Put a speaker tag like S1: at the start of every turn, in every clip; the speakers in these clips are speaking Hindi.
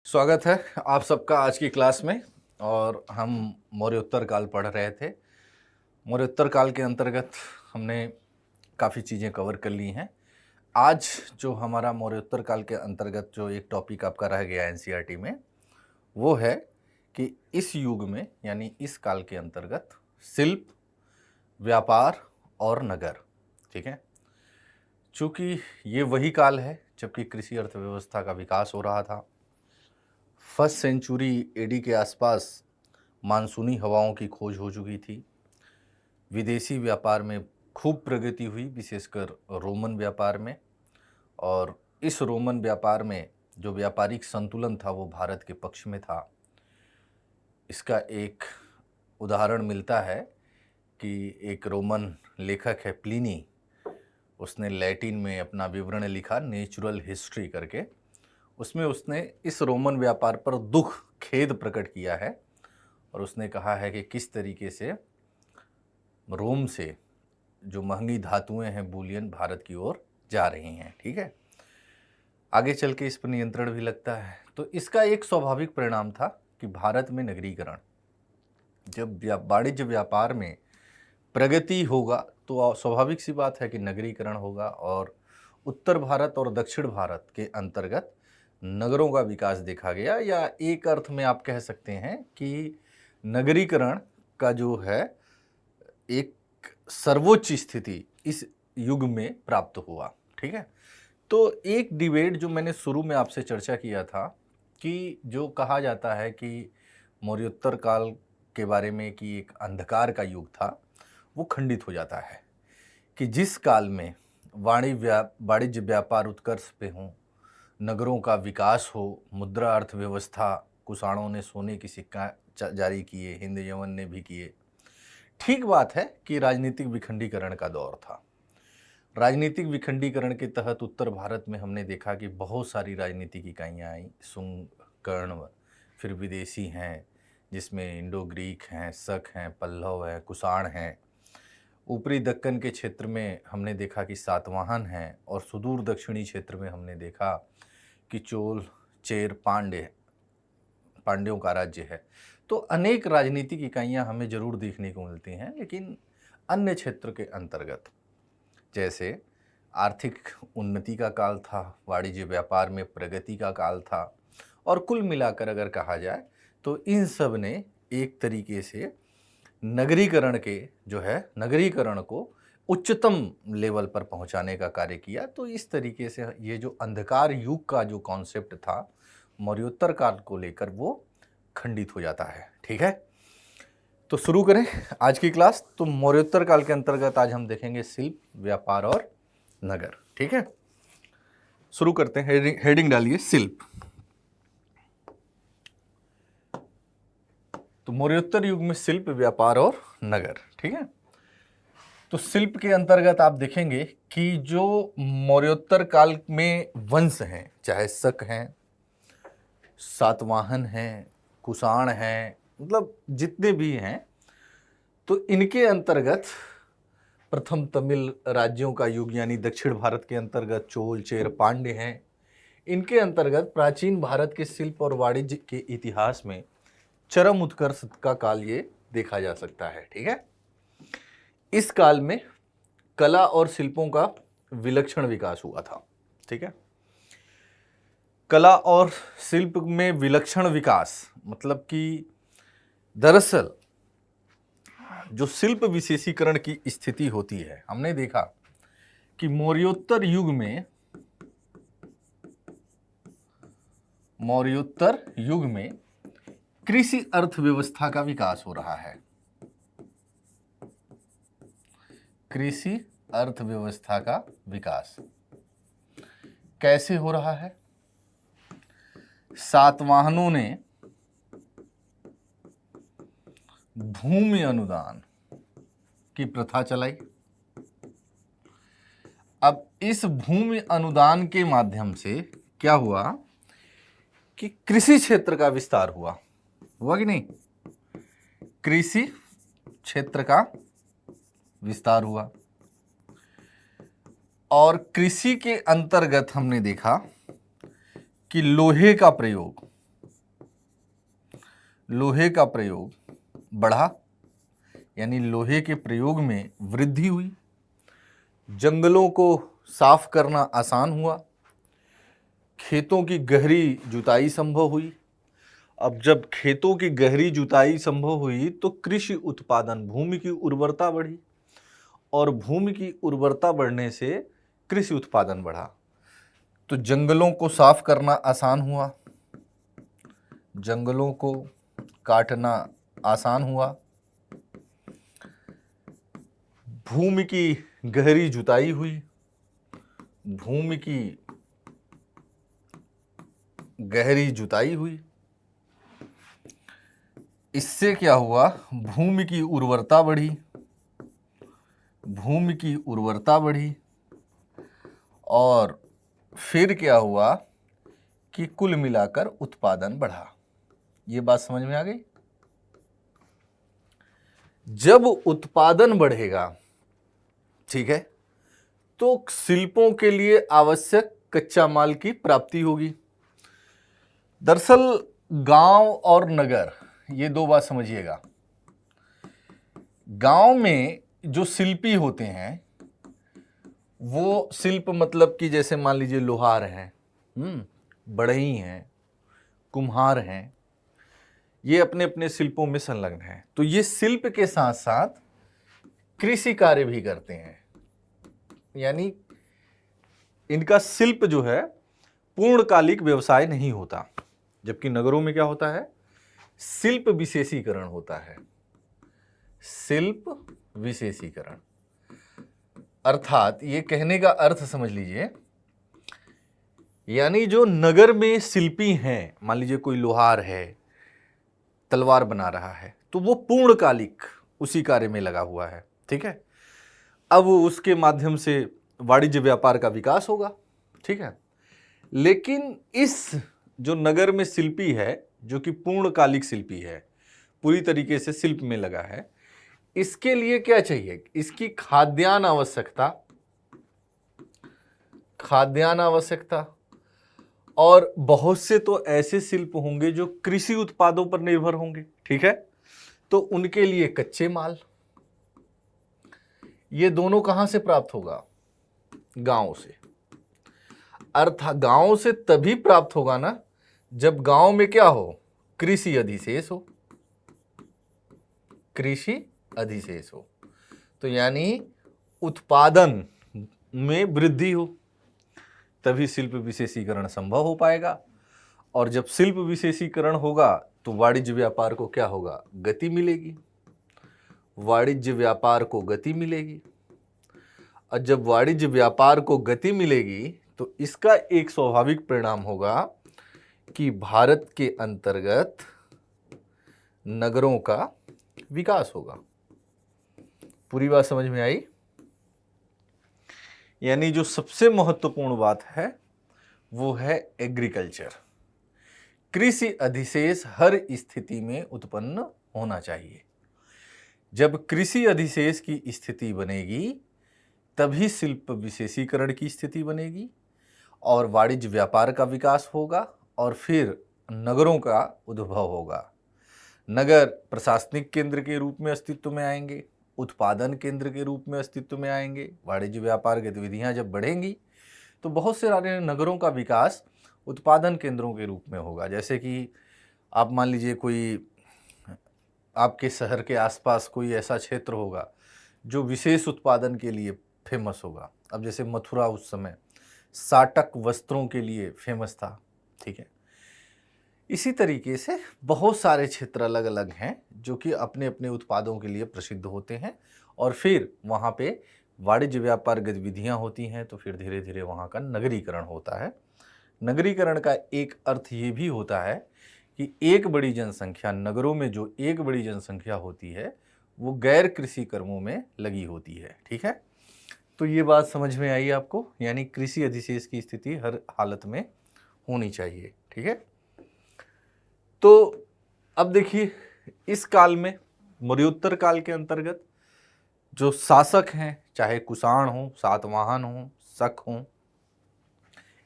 S1: स्वागत है आप सबका आज की क्लास में। और हम मौर्योत्तर काल पढ़ रहे थे। मौर्योत्तर काल के अंतर्गत हमने काफ़ी चीज़ें कवर कर ली हैं। आज जो हमारा मौर्योत्तर काल के अंतर्गत जो एक टॉपिक आपका रह गया एनसीईआरटी में, वो है कि इस युग में यानी इस काल के अंतर्गत शिल्प, व्यापार और नगर। ठीक है, चूँकि ये वही काल है जबकि कृषि अर्थव्यवस्था का विकास हो रहा था। फर्स्ट सेंचुरी एडी के आसपास मानसूनी हवाओं की खोज हो चुकी थी। विदेशी व्यापार में खूब प्रगति हुई, विशेषकर रोमन व्यापार में। और इस रोमन व्यापार में जो व्यापारिक संतुलन था वो भारत के पक्ष में था। इसका एक उदाहरण मिलता है कि एक रोमन लेखक है प्लिनी, उसने लैटिन में अपना विवरण लिखा नेचुरल हिस्ट्री करके। उसमें उसने इस रोमन व्यापार पर दुख खेद प्रकट किया है और उसने कहा है कि किस तरीके से रोम से जो महंगी धातुएं हैं बुलियन भारत की ओर जा रही हैं। ठीक है, आगे चल के इस पर नियंत्रण भी लगता है। तो इसका एक स्वाभाविक परिणाम था कि भारत में नगरीकरण, जब वाणिज्य व्यापार में प्रगति होगा तो स्वाभाविक सी बात है कि नगरीकरण होगा और उत्तर भारत और दक्षिण भारत के अंतर्गत नगरों का विकास देखा गया। या एक अर्थ में आप कह सकते हैं कि नगरीकरण का जो है एक सर्वोच्च स्थिति इस युग में प्राप्त हुआ। ठीक है, तो एक डिबेट जो मैंने शुरू में आपसे चर्चा किया था कि जो कहा जाता है कि मौर्योत्तर काल के बारे में कि एक अंधकार का युग था, वो खंडित हो जाता है कि जिस काल में वाणिज्य व्यापार उत्कर्ष पे हों, नगरों का विकास हो, मुद्रा अर्थव्यवस्था, कुषाणों ने सोने की सिक्का जारी किए, हिंद यवन ने भी किए। ठीक बात है कि राजनीतिक विखंडीकरण का दौर था। राजनीतिक विखंडीकरण के तहत उत्तर भारत में हमने देखा कि बहुत सारी राजनीतिक इकाइयाँ आई, सुंग, कर्ण, फिर विदेशी हैं जिसमें इंडो ग्रीक हैं, शक हैं, पल्लव हैं, कुषाण हैं। ऊपरी दक्कन के क्षेत्र में हमने देखा कि सातवाहन हैं और सुदूर दक्षिणी क्षेत्र में हमने देखा कि चोल, चेर, पांड्यों का राज्य है। तो अनेक राजनीतिक इकाइयां हमें जरूर देखने को मिलती हैं, लेकिन अन्य क्षेत्र के अंतर्गत जैसे आर्थिक उन्नति का काल था, वाणिज्य व्यापार में प्रगति का काल था, और कुल मिलाकर अगर कहा जाए तो इन सब ने एक तरीके से नगरीकरण को उच्चतम लेवल पर पहुंचाने का कार्य किया। तो इस तरीके से ये जो अंधकार युग का जो कॉन्सेप्ट था मौर्योत्तर काल को लेकर, वो खंडित हो जाता है। ठीक है, तो शुरू करें आज की क्लास। तो मौर्योत्तर काल के अंतर्गत आज हम देखेंगे शिल्प, व्यापार और नगर। ठीक है, शुरू करते हैं। हेडिंग डालिए शिल्प। तो मौर्योत्तर युग में शिल्प, व्यापार और नगर। ठीक है, तो शिल्प के अंतर्गत आप देखेंगे कि जो मौर्योत्तर काल में वंश हैं, चाहे शक हैं, सातवाहन हैं, कुषाण हैं, मतलब जितने भी हैं, तो इनके अंतर्गत प्रथम तमिल राज्यों का युग यानी दक्षिण भारत के अंतर्गत चोल, चेर, पांड्य हैं। इनके अंतर्गत प्राचीन भारत के शिल्प और वाणिज्य के इतिहास में चरम उत्कर्ष का काल ये देखा जा सकता है। ठीक है, इस काल में कला और शिल्पों का विलक्षण विकास हुआ था। ठीक है, कला और शिल्प में विलक्षण विकास मतलब कि दरअसल जो शिल्प विशेषीकरण की स्थिति होती है, हमने देखा कि मौर्योत्तर युग में कृषि अर्थव्यवस्था का विकास हो रहा है। कृषि अर्थव्यवस्था का विकास कैसे हो रहा है? सातवाहनों ने भूमि अनुदान की प्रथा चलाई। अब इस भूमि अनुदान के माध्यम से क्या हुआ कि कृषि क्षेत्र का विस्तार हुआ कि नहीं? कृषि क्षेत्र का विस्तार हुआ और कृषि के अंतर्गत हमने देखा कि लोहे का प्रयोग लोहे का प्रयोग बढ़ा, यानी लोहे के प्रयोग में वृद्धि हुई। जंगलों को साफ करना आसान हुआ। खेतों की गहरी जुताई संभव हुई। अब जब खेतों की गहरी जुताई संभव हुई तो कृषि उत्पादन, भूमि की उर्वरता बढ़ी, और भूमि की उर्वरता बढ़ने से कृषि उत्पादन बढ़ा। तो जंगलों को साफ करना आसान हुआ, जंगलों को काटना आसान हुआ। भूमि की गहरी जुताई हुई, भूमि की गहरी जुताई हुई। इससे क्या हुआ? भूमि की उर्वरता बढ़ी, भूमि की उर्वरता बढ़ी, और फिर क्या हुआ कि कुल मिलाकर उत्पादन बढ़ा। ये बात समझ में आ गई? जब उत्पादन बढ़ेगा, ठीक है, तो शिल्पों के लिए आवश्यक कच्चा माल की प्राप्ति होगी। दरअसल गांव और नगर, ये दो बात समझिएगा। गांव में जो शिल्पी होते हैं, वो शिल्प मतलब कि जैसे मान लीजिए लोहार हैं, बढ़ई हैं, कुम्हार हैं, ये अपने अपने शिल्पों में संलग्न हैं। तो ये शिल्प के साथ साथ कृषि कार्य भी करते हैं, यानी इनका शिल्प जो है पूर्णकालिक व्यवसाय नहीं होता। जबकि नगरों में क्या होता है? शिल्प विशेषीकरण होता है, शिल्प विशेषीकरण। अर्थात ये कहने का अर्थ समझ लीजिए, यानी जो नगर में शिल्पी हैं, मान लीजिए कोई लोहार है, तलवार बना रहा है, तो वो पूर्णकालिक उसी कार्य में लगा हुआ है, ठीक है। अब उसके माध्यम से वाणिज्य व्यापार का विकास होगा, ठीक है। लेकिन इस जो नगर में शिल्पी है, जो कि पूर्णकालिक शिल्पी है, पूरी तरीके से शिल्प में लगा है, इसके लिए क्या चाहिए? इसकी खाद्यान्न आवश्यकता, खाद्यान्न आवश्यकता, और बहुत से तो ऐसे शिल्प होंगे जो कृषि उत्पादों पर निर्भर होंगे, ठीक है। तो उनके लिए कच्चे माल, ये दोनों कहां से प्राप्त होगा? गांव से। अर्थात गांव से तभी प्राप्त होगा ना जब गांव में क्या हो? कृषि अधिशेष हो, कृषि अधिशेष हो। तो यानी उत्पादन में वृद्धि हो, तभी शिल्प विशेषीकरण संभव हो पाएगा। और जब शिल्प विशेषीकरण होगा तो वाणिज्य व्यापार को क्या होगा? गति मिलेगी, वाणिज्य व्यापार को गति मिलेगी। और जब वाणिज्य व्यापार को गति मिलेगी तो इसका एक स्वाभाविक परिणाम होगा कि भारत के अंतर्गत नगरों का विकास होगा। पूरी बात समझ में आई? यानी जो सबसे महत्वपूर्ण बात है वो है एग्रीकल्चर। कृषि अधिशेष हर स्थिति में उत्पन्न होना चाहिए। जब कृषि अधिशेष की स्थिति बनेगी तभी शिल्प विशेषीकरण की स्थिति बनेगी और वाणिज्य व्यापार का विकास होगा, और फिर नगरों का उद्भव होगा। नगर प्रशासनिक केंद्र के रूप में अस्तित्व में आएंगे, उत्पादन केंद्र के रूप में अस्तित्व में आएंगे। वाणिज्य व्यापार गतिविधियां जब बढ़ेंगी तो बहुत से सारे नगरों का विकास उत्पादन केंद्रों के रूप में होगा। जैसे कि आप मान लीजिए कोई आपके शहर के आसपास कोई ऐसा क्षेत्र होगा जो विशेष उत्पादन के लिए फेमस होगा। अब जैसे मथुरा उस समय साटक वस्त्रों के लिए फेमस था, ठीक है। इसी तरीके से बहुत सारे क्षेत्र अलग अलग हैं जो कि अपने अपने उत्पादों के लिए प्रसिद्ध होते हैं, और फिर वहाँ पे वाणिज्य व्यापार गतिविधियाँ होती हैं, तो फिर धीरे धीरे वहाँ का नगरीकरण होता है। नगरीकरण का एक अर्थ ये भी होता है कि एक बड़ी जनसंख्या, नगरों में जो एक बड़ी जनसंख्या होती है वो गैर कृषि कर्मों में लगी होती है, ठीक है। तो ये बात समझ में आई आपको? यानी कृषि अधिशेष की स्थिति हर हालत में होनी चाहिए, ठीक है। तो अब देखिए, इस काल में मौर्योत्तर काल के अंतर्गत जो शासक हैं, चाहे कुषाण हो, सातवाहन हो, शक हो,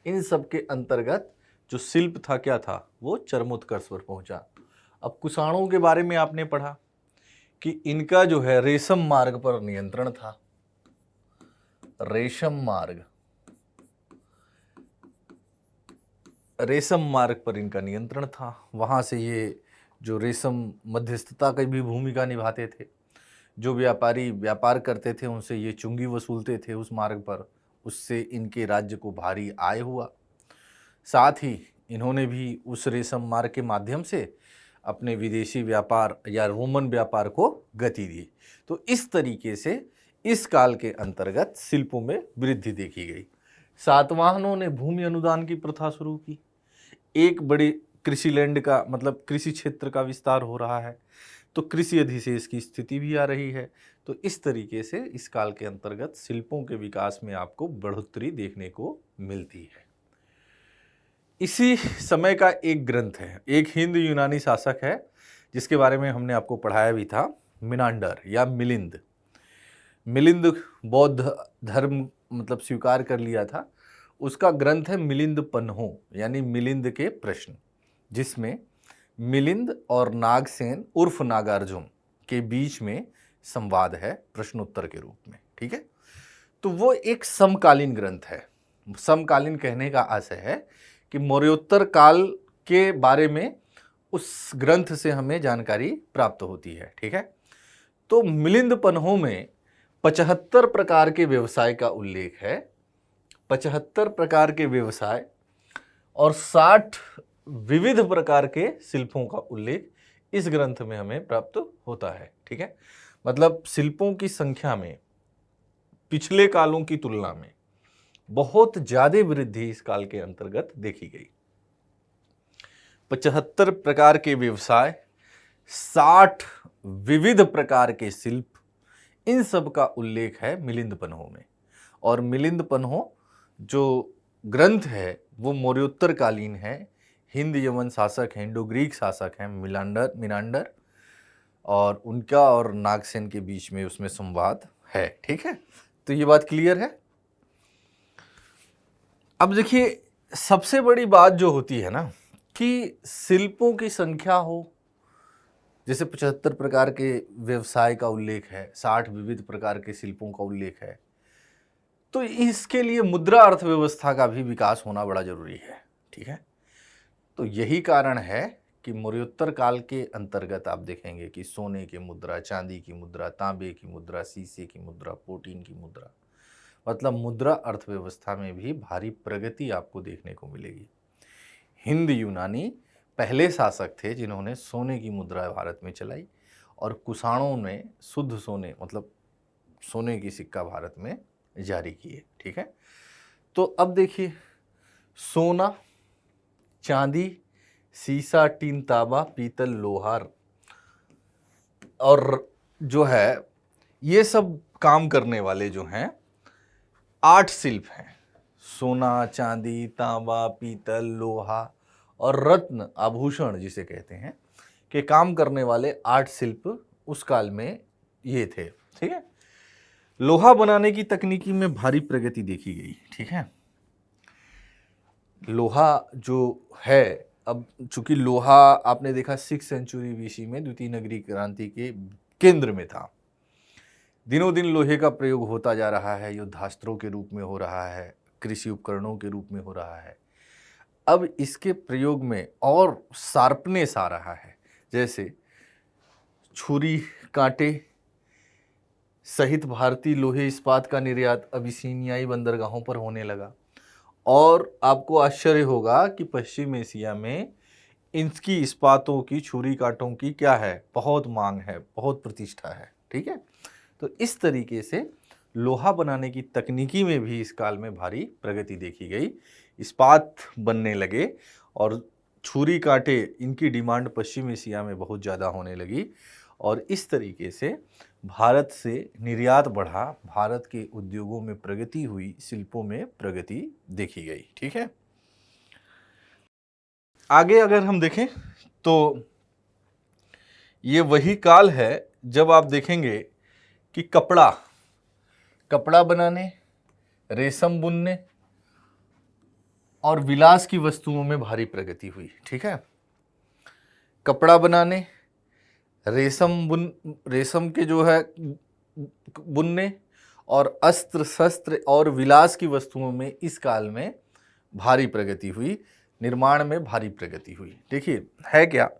S1: इन सब के अंतर्गत जो शिल्प था क्या था? वो चरमोत्कर्ष पर पहुंचा। अब कुषाणों के बारे में आपने पढ़ा कि इनका जो है रेशम मार्ग पर नियंत्रण था। रेशम मार्ग पर इनका नियंत्रण था। वहां से ये जो रेशम मध्यस्थता की भी भूमिका निभाते थे। जो व्यापारी व्यापार करते थे उनसे ये चुंगी वसूलते थे उस मार्ग पर, उससे इनके राज्य को भारी आय हुआ। साथ ही इन्होंने भी उस रेशम मार्ग के माध्यम से अपने विदेशी व्यापार या रोमन व्यापार को गति दी। तो इस तरीके से इस काल के अंतर्गत शिल्पों में वृद्धि देखी गई। सातवाहनों ने भूमि अनुदान की प्रथा शुरू की। एक बड़ी कृषि लैंड का मतलब कृषि क्षेत्र का विस्तार हो रहा है, तो कृषि अधिशेष की स्थिति भी आ रही है। तो इस तरीके से इस काल के अंतर्गत शिल्पों के विकास में आपको बढ़ोतरी देखने को मिलती है। इसी समय का एक ग्रंथ है, एक हिंद यूनानी शासक है जिसके बारे में हमने आपको पढ़ाया भी था, मिनांडर या मिलिंद। मिलिंद बौद्ध धर्म मतलब स्वीकार कर लिया था। उसका ग्रंथ है मिलिंद पन्हो यानी मिलिंद के प्रश्न, जिसमें मिलिंद और नागसेन उर्फ नागार्जुन के बीच में संवाद है प्रश्नोत्तर के रूप में। ठीक है, तो वो एक समकालीन ग्रंथ है। समकालीन कहने का आशय है कि मौर्योत्तर काल के बारे में उस ग्रंथ से हमें जानकारी प्राप्त होती है। ठीक है, तो मिलिंद पन्हो में 75 प्रकार के व्यवसाय का उल्लेख है। 75 प्रकार के व्यवसाय और 60 विविध प्रकार के शिल्पों का उल्लेख इस ग्रंथ में हमें प्राप्त होता है। ठीक है, मतलब शिल्पों की संख्या में पिछले कालों की तुलना में बहुत ज्यादा वृद्धि इस काल के अंतर्गत देखी गई। 75 प्रकार के व्यवसाय, 60 विविध प्रकार के शिल्प, इन सब का उल्लेख है मिलिंद पन्हो में। और मिलिंद पन्हो जो ग्रंथ है वो मौर्योत्तर कालीन है। हिंद यवन शासक हैं, इंडो ग्रीक शासक हैं मिनांडर, और उनका और नागसेन के बीच में उसमें संवाद है। ठीक है, तो ये बात क्लियर है। अब देखिए, सबसे बड़ी बात जो होती है ना कि शिल्पों की संख्या हो, जैसे 75 प्रकार के व्यवसाय का उल्लेख है, 60 विविध प्रकार के शिल्पों का उल्लेख है, तो इसके लिए मुद्रा अर्थव्यवस्था का भी विकास होना बड़ा जरूरी है। ठीक है, तो यही कारण है कि मौर्योत्तर काल के अंतर्गत आप देखेंगे कि सोने की मुद्रा, चांदी की मुद्रा, तांबे की मुद्रा, शीशे की मुद्रा, प्रोटीन की मुद्रा, मतलब मुद्रा अर्थव्यवस्था में भी भारी प्रगति आपको देखने को मिलेगी। हिंद यूनानी पहले शासक थे जिन्होंने सोने की मुद्रा भारत में चलाई, और कुषाणों ने शुद्ध सोने मतलब सोने की सिक्का भारत में जारी किए। ठीक है, तो अब देखिए, सोना, चांदी, सीसा, टीन, तांबा, पीतल, लोहार और जो है ये सब काम करने वाले जो हैं 8 शिल्प हैं। सोना, चांदी, तांबा, पीतल, लोहा और रत्न आभूषण जिसे कहते हैं के काम करने वाले 8 शिल्प उस काल में ये थे। ठीक है, लोहा बनाने की तकनीकी में भारी प्रगति देखी गई। ठीक है, लोहा जो है, अब चूंकि लोहा आपने देखा 6th सेंचुरी बीसी में द्वितीय नगरीय क्रांति के केंद्र में था। दिनों दिन लोहे का प्रयोग होता जा रहा है, युद्धास्त्रों के रूप में हो रहा है, कृषि उपकरणों के रूप में हो रहा है। अब इसके प्रयोग में और शार्पनेस आ रहा है, जैसे छुरी, कांटे सहित भारतीय लोहे इस्पात का निर्यात अबिसिनियाई बंदरगाहों पर होने लगा। और आपको आश्चर्य होगा कि पश्चिम एशिया में इनकी इस्पातों की, छुरी कांटों की क्या है, बहुत मांग है, बहुत प्रतिष्ठा है। ठीक है, तो इस तरीके से लोहा बनाने की तकनीकी में भी इस काल में भारी प्रगति देखी गई। इस्पात बनने लगे और छुरी कांटे इनकी डिमांड पश्चिम एशिया में बहुत ज़्यादा होने लगी, और इस तरीके से भारत से निर्यात बढ़ा, भारत के उद्योगों में प्रगति हुई, शिल्पों में प्रगति देखी गई। ठीक है, आगे अगर हम देखें तो ये वही काल है जब आप देखेंगे कि कपड़ा बनाने, रेशम बुनने और विलास की वस्तुओं में भारी प्रगति हुई। ठीक है, कपड़ा बनाने, रेशम के जो है बुनने, और अस्त्र शस्त्र और विलास की वस्तुओं में इस काल में भारी प्रगति हुई, निर्माण में भारी प्रगति हुई। देखिए है क्या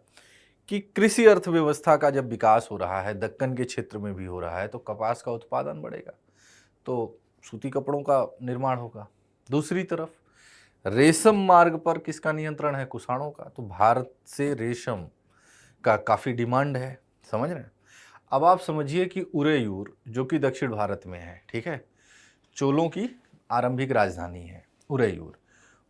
S1: कि कृषि अर्थव्यवस्था का जब विकास हो रहा है, दक्कन के क्षेत्र में भी हो रहा है, तो कपास का उत्पादन बढ़ेगा, तो सूती कपड़ों का निर्माण होगा। दूसरी तरफ रेशम मार्ग पर किसका नियंत्रण है? कुषाणों का। तो भारत से रेशम का काफ़ी डिमांड है, समझ रहे हैं। अब आप समझिए कि उरेयूर जो कि दक्षिण भारत में है, ठीक है, चोलों की आरंभिक राजधानी है उरेयूर,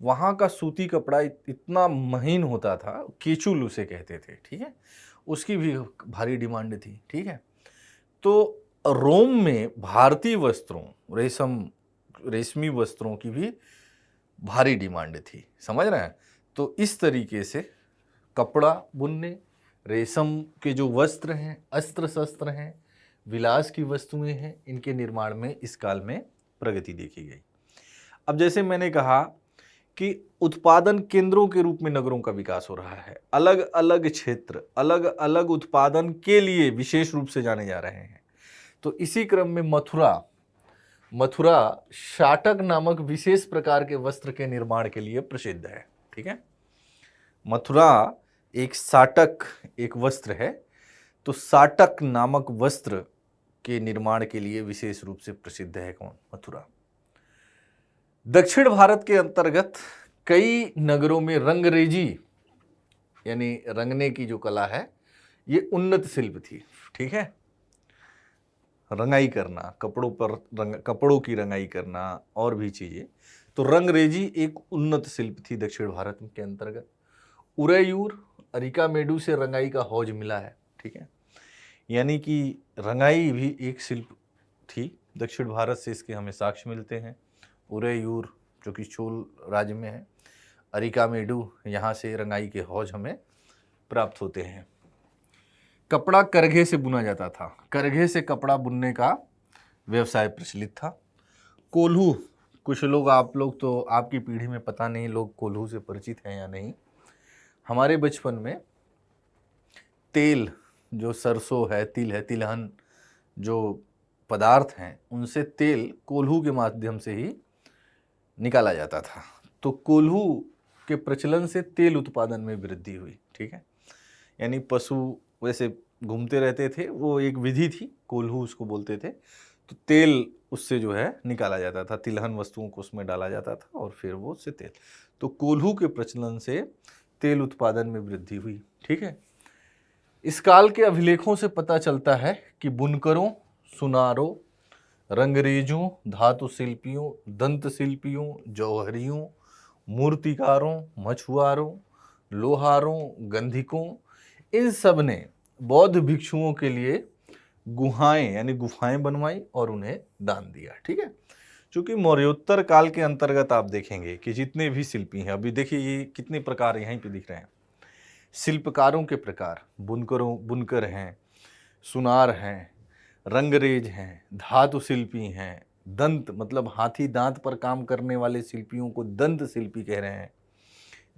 S1: वहाँ का सूती कपड़ा इतना महीन होता था, केचुल उसे कहते थे, ठीक है, उसकी भी भारी डिमांड थी, ठीक है। तो रोम में भारतीय वस्त्रों, रेशमी वस्त्रों की भी भारी डिमांड थी, समझ रहे हैं। तो इस तरीके से कपड़ा बुनने, रेशम के जो वस्त्र हैं, अस्त्र शस्त्र हैं, विलास की वस्तुएं हैं, इनके निर्माण में इस काल में प्रगति देखी गई। अब जैसे मैंने कहा कि उत्पादन केंद्रों के रूप में नगरों का विकास हो रहा है, अलग अलग क्षेत्र अलग अलग उत्पादन के लिए विशेष रूप से जाने जा रहे हैं। तो इसी क्रम में मथुरा शाटक नामक विशेष प्रकार के वस्त्र के निर्माण के लिए प्रसिद्ध है, ठीक है। मथुरा एक साटक एक वस्त्र है, तो साटक नामक वस्त्र के निर्माण के लिए विशेष रूप से प्रसिद्ध है कौन? मथुरा। दक्षिण भारत के अंतर्गत कई नगरों में रंगरेजी यानी रंगने की जो कला है, ये उन्नत शिल्प थी, ठीक है। रंगाई करना, कपड़ों पर कपड़ों की रंगाई करना और भी चीजें, तो रंगरेजी एक उन्नत शिल्प थी दक्षिण भारत के अंतर्गत। उरेयूर, अरिकामेडु से रंगाई का हौज मिला है, ठीक है, यानी कि रंगाई भी एक शिल्प थी। दक्षिण भारत से इसके हमें साक्ष्य मिलते हैं। उरेयूर जो कि चोल राज्य में है, अरिकामेडु, यहाँ से रंगाई के हौज हमें प्राप्त होते हैं। कपड़ा करघे से बुना जाता था, करघे से कपड़ा बुनने का व्यवसाय प्रचलित था। कोल्हू, कुछ लोग, आप लोग तो आपकी पीढ़ी में पता नहीं लोग कोल्हू से परिचित हैं या नहीं। हमारे बचपन में तेल, जो सरसों है, तिल है, तिलहन जो पदार्थ हैं, उनसे तेल कोल्हू के माध्यम से ही निकाला जाता था। तो कोल्हू के प्रचलन से तेल उत्पादन में वृद्धि हुई, ठीक है। यानी पशु वैसे घूमते रहते थे, वो एक विधि थी, कोल्हू उसको बोलते थे। तो तेल उससे जो है निकाला जाता था, तिलहन वस्तुओं को उसमें डाला जाता था और फिर वो उससे तेल, तो कोल्हू के प्रचलन से तेल उत्पादन में वृद्धि हुई, ठीक है। इस काल के अभिलेखों से पता चलता है कि बुनकरों, सुनारों, रंगरेजों, धातु शिल्पियों, दंत शिल्पियों, जौहरियों, मूर्तिकारों, मछुआरों, लोहारों, गंधिकों, इन सब ने बौद्ध भिक्षुओं के लिए गुहाएं यानी गुफाएं बनवाई और उन्हें दान दिया, ठीक है। क्योंकि मौर्योत्तर काल के अंतर्गत आप देखेंगे कि जितने भी शिल्पी हैं, अभी देखिए ये कितने प्रकार यहीं पे दिख रहे हैं, शिल्पकारों के प्रकार, बुनकर हैं, सुनार हैं, रंगरेज हैं, धातु शिल्पी हैं, दंत मतलब हाथी दांत पर काम करने वाले शिल्पियों को दंत शिल्पी कह रहे हैं,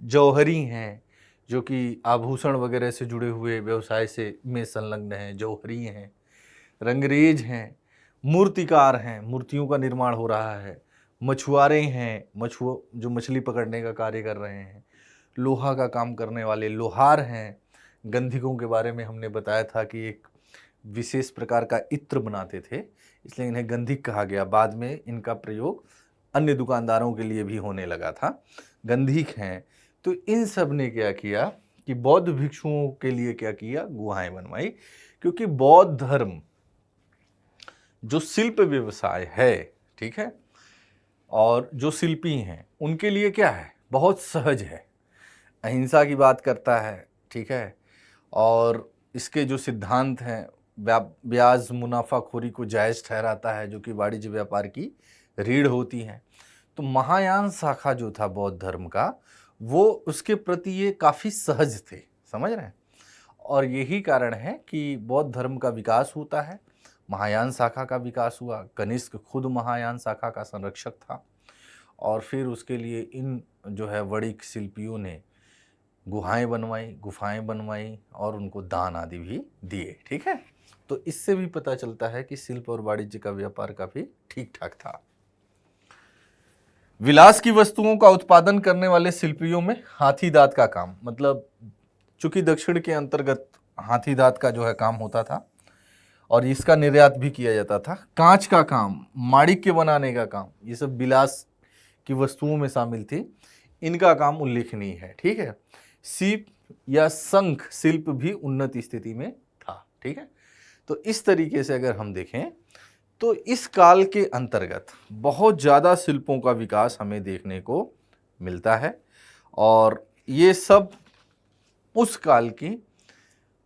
S1: जौहरी हैं जो कि आभूषण वगैरह से जुड़े हुए व्यवसाय से में संलग्न हैं, जौहरी हैं, रंगरेज हैं, मूर्तिकार हैं, मूर्तियों का निर्माण हो रहा है, मछुआरे हैं, जो मछली पकड़ने का कार्य कर रहे हैं, लोहा का काम करने वाले लोहार हैं, गंधिकों के बारे में हमने बताया था कि एक विशेष प्रकार का इत्र बनाते थे, इसलिए इन्हें गंधिक कहा गया। बाद में इनका प्रयोग अन्य दुकानदारों के लिए भी होने लगा था, गंधिक हैं। तो इन सब ने क्या किया कि बौद्ध भिक्षुओं के लिए क्या किया, गुहाएं बनवाई। क्योंकि बौद्ध धर्म जो शिल्प व्यवसाय है, ठीक है, और जो शिल्पी हैं उनके लिए क्या है, बहुत सहज है, अहिंसा की बात करता है, ठीक है, और इसके जो सिद्धांत हैं, ब्याज मुनाफाखोरी को जायज़ ठहराता है, जो कि वाणिज्य व्यापार की रीढ़ होती है। तो महायान शाखा जो था बौद्ध धर्म का, वो उसके प्रति ये काफ़ी सहज थे, समझ रहे हैं। और यही कारण है कि बौद्ध धर्म का विकास होता है, महायान शाखा का विकास हुआ। कनिष्क खुद महायान शाखा का संरक्षक था, और फिर उसके लिए इन जो है वणिक शिल्पियों ने गुफाएं बनवाई और उनको दान आदि भी दिए। ठीक है, तो इससे भी पता चलता है कि शिल्प और वाणिज्य का व्यापार काफी ठीक ठाक था। विलास की वस्तुओं का उत्पादन करने वाले शिल्पियों में हाथी दांत का काम, मतलब चूंकि दक्षिण के अंतर्गत हाथी दांत का जो है काम होता था और इसका निर्यात भी किया जाता था। कांच का काम, माणिक्य बनाने का काम, ये सब विलास की वस्तुओं में शामिल थी, इनका काम उल्लेखनीय है। ठीक है, सीप या शंख शिल्प भी उन्नत स्थिति में था। ठीक है, तो इस तरीके से अगर हम देखें तो इस काल के अंतर्गत बहुत ज़्यादा शिल्पों का विकास हमें देखने को मिलता है और ये सब उस काल की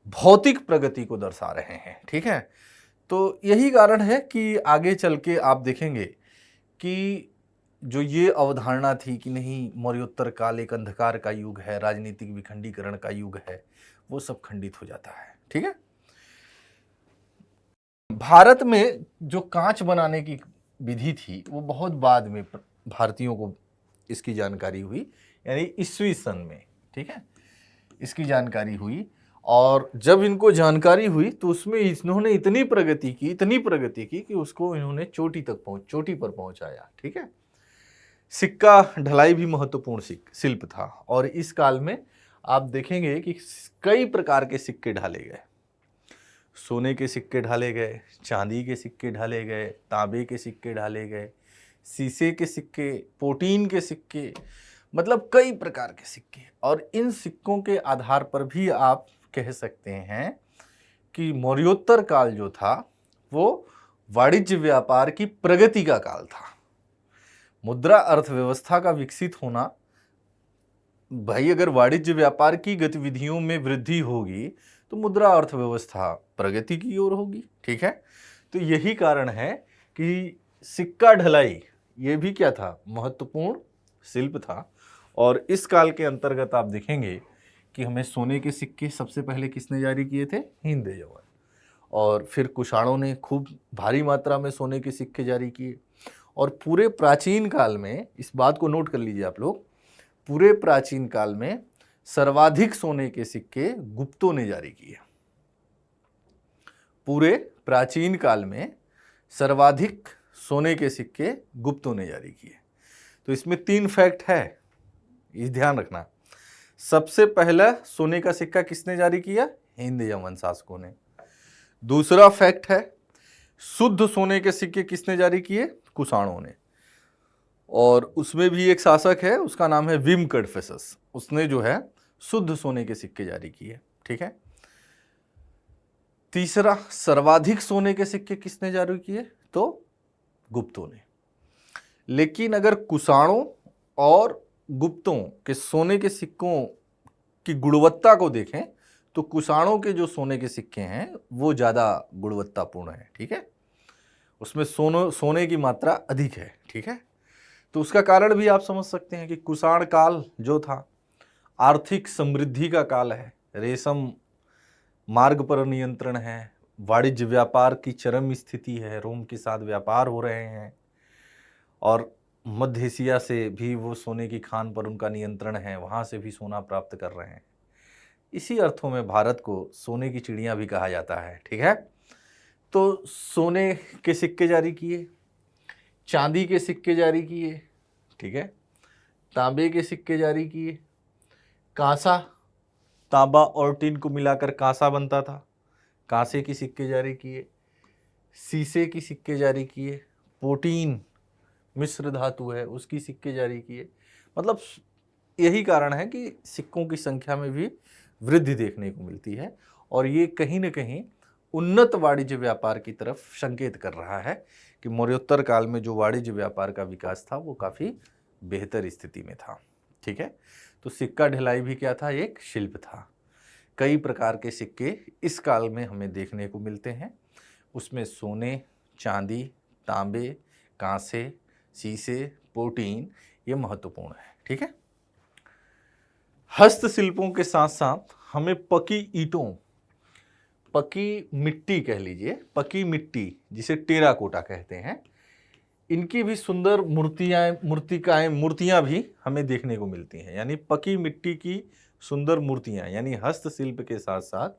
S1: भौतिक प्रगति को दर्शा रहे हैं। ठीक है, तो यही कारण है कि आगे चल के आप देखेंगे कि जो ये अवधारणा थी कि नहीं मौर्योत्तर काल एक अंधकार का युग है, राजनीतिक विखंडीकरण का युग है, वो सब खंडित हो जाता है। ठीक है, भारत में जो कांच बनाने की विधि थी वो बहुत बाद में भारतीयों को इसकी जानकारी हुई, यानी ईस्वी सन में। ठीक है, इसकी जानकारी हुई और जब इनको जानकारी हुई तो उसमें इन्होंने इतनी प्रगति की कि उसको इन्होंने चोटी पर पहुंचाया। ठीक है, सिक्का ढलाई भी महत्वपूर्ण शिल्प था और इस काल में आप देखेंगे कि कई प्रकार के सिक्के ढाले गए। सोने के सिक्के ढाले गए, चांदी के सिक्के ढाले गए, तांबे के सिक्के ढाले गए, शीशे के सिक्के, पोटीन के सिक्के, मतलब कई प्रकार के सिक्के। और इन सिक्कों के आधार पर भी आप कह सकते हैं कि मौर्योत्तर काल जो था वो वाणिज्य व्यापार की प्रगति का काल था। मुद्रा अर्थव्यवस्था का विकसित होना, भाई अगर वाणिज्य व्यापार की गतिविधियों में वृद्धि होगी तो मुद्रा अर्थव्यवस्था प्रगति की ओर होगी। ठीक है, तो यही कारण है कि सिक्का ढलाई ये भी क्या था, महत्वपूर्ण शिल्प था। और इस काल के अंतर्गत आप देखेंगे कि हमें सोने के सिक्के सबसे पहले किसने जारी किए थे, हिंदू जवान, और फिर कुषाणों ने खूब भारी मात्रा में सोने के सिक्के जारी किए। और पूरे प्राचीन काल में, इस बात को नोट कर लीजिए आप लोग, पूरे प्राचीन काल में सर्वाधिक सोने के सिक्के गुप्तों ने जारी किए। पूरे प्राचीन काल में सर्वाधिक सोने के सिक्के गुप्तों ने जारी किए। तो इसमें 3 फैक्ट है, ये ध्यान रखना। सबसे पहला सोने का सिक्का किसने जारी किया, हिंद यवन शासकों ने। दूसरा फैक्ट है शुद्ध सोने के सिक्के किसने जारी किए, कुषाणों ने। और उसमें भी एक शासक है, उसका नाम है विम कडफेसस, उसने जो है शुद्ध सोने के सिक्के जारी किए। ठीक है, तीसरा सर्वाधिक सोने के सिक्के किसने जारी किए, तो गुप्तों ने। लेकिन अगर कुषाणों और गुप्तों के सोने के सिक्कों की गुणवत्ता को देखें तो कुषाणों के जो सोने के सिक्के हैं वो ज़्यादा गुणवत्तापूर्ण है। ठीक है, उसमें सोने की मात्रा अधिक है। ठीक है, तो उसका कारण भी आप समझ सकते हैं कि कुषाण काल जो था आर्थिक समृद्धि का काल है, रेशम मार्ग पर नियंत्रण है, वाणिज्य व्यापार की चरम स्थिति है, रोम के साथ व्यापार हो रहे हैं और मध्य एशिया से भी वो सोने की खान पर उनका नियंत्रण है, वहाँ से भी सोना प्राप्त कर रहे हैं। इसी अर्थों में भारत को सोने की चिड़िया भी कहा जाता है। ठीक है, तो सोने के सिक्के जारी किए, चांदी के सिक्के जारी किए, ठीक है, तांबे के सिक्के जारी किए, कांसा, तांबा और टिन को मिलाकर कांसा बनता था, कांसे की सिक्के जारी किए, शीशे की सिक्के जारी किए, पोटीन मिश्र धातु है उसकी सिक्के जारी किए। मतलब यही कारण है कि सिक्कों की संख्या में भी वृद्धि देखने को मिलती है और ये कहीं न कहीं उन्नत वाणिज्य व्यापार की तरफ संकेत कर रहा है कि मौर्योत्तर काल में जो वाणिज्य व्यापार का विकास था वो काफ़ी बेहतर स्थिति में था। ठीक है, तो सिक्का ढलाई भी क्या था, एक शिल्प था। कई प्रकार के सिक्के इस काल में हमें देखने को मिलते हैं, उसमें सोने, चांदी, तांबे, कांसे, शीशे, पोटीन ये महत्वपूर्ण है। ठीक है, हस्तशिल्पों के साथ साथ हमें पकी ईंटों, पकी मिट्टी कह लीजिए, पकी मिट्टी जिसे टेराकोटा कहते हैं, इनकी भी सुंदर मूर्तियां भी हमें देखने को मिलती हैं। यानी पकी मिट्टी की सुंदर मूर्तियां, यानी हस्तशिल्प के साथ साथ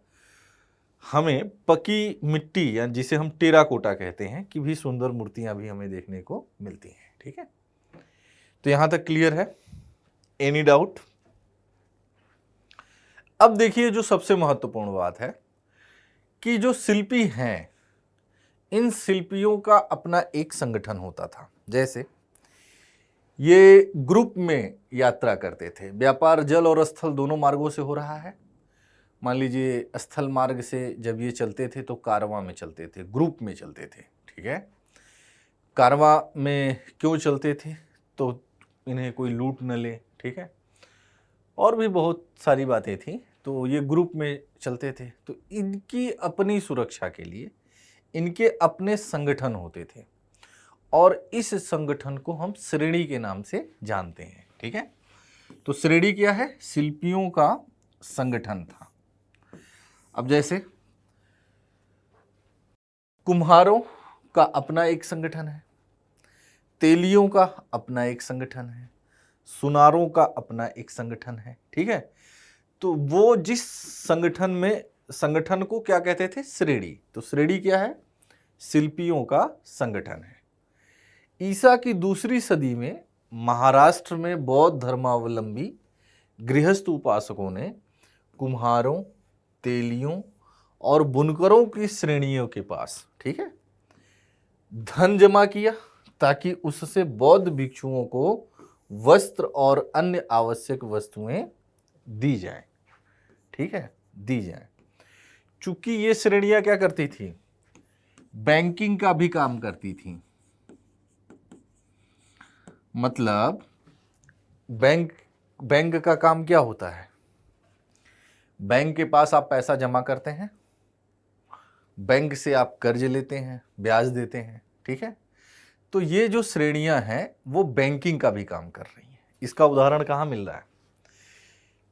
S1: हमें पकी मिट्टी या जिसे हम टेराकोटा कहते हैं कि भी सुंदर मूर्तियां भी हमें देखने को मिलती हैं। ठीक है, तो यहां तक क्लियर है? Any doubt? अब देखिए जो सबसे महत्वपूर्ण बात है कि जो शिल्पी हैं, इन शिल्पियों का अपना एक संगठन होता था। जैसे ये ग्रुप में यात्रा करते थे। व्यापार जल और स्थल दोनों मार्गों से हो रहा है। मान लीजिए स्थल मार्ग से जब ये चलते थे तो कारवां में चलते थे, ग्रुप में चलते थे। ठीक है, कारवां में क्यों चलते थे? तो इन्हें कोई लूट न ले। ठीक है, और भी बहुत सारी बातें थी। तो ये ग्रुप में चलते थे, तो इनकी अपनी सुरक्षा के लिए इनके अपने संगठन होते थे और इस संगठन को हम श्रेणी के नाम से जानते हैं। ठीक है, तो श्रेणी क्या है? शिल्पियों का संगठन था। अब जैसे कुम्हारों का अपना एक संगठन है, तेलियों का अपना एक संगठन है, सुनारों का अपना एक संगठन है। ठीक है, तो वो जिस संगठन को क्या कहते थे? श्रेणी। तो श्रेणी क्या है? शिल्पियों का संगठन है। ईसा की दूसरी सदी में महाराष्ट्र में बौद्ध धर्मावलंबी गृहस्थ उपासकों ने कुम्हारों, तेलियों और बुनकरों की श्रेणियों के पास, ठीक है, धन जमा किया ताकि उससे बौद्ध भिक्षुओं को वस्त्र और अन्य आवश्यक वस्तुएं दी जाएं। ठीक है, दी जाएं। चूंकि ये श्रेणियां क्या करती थी? बैंकिंग का भी काम करती थी। मतलब बैंक का काम क्या होता है? बैंक के पास आप पैसा जमा करते हैं, बैंक से आप कर्ज लेते हैं, ब्याज देते हैं। ठीक है, तो ये जो श्रेणियां हैं वो बैंकिंग का भी काम कर रही हैं। इसका उदाहरण कहाँ मिल रहा है?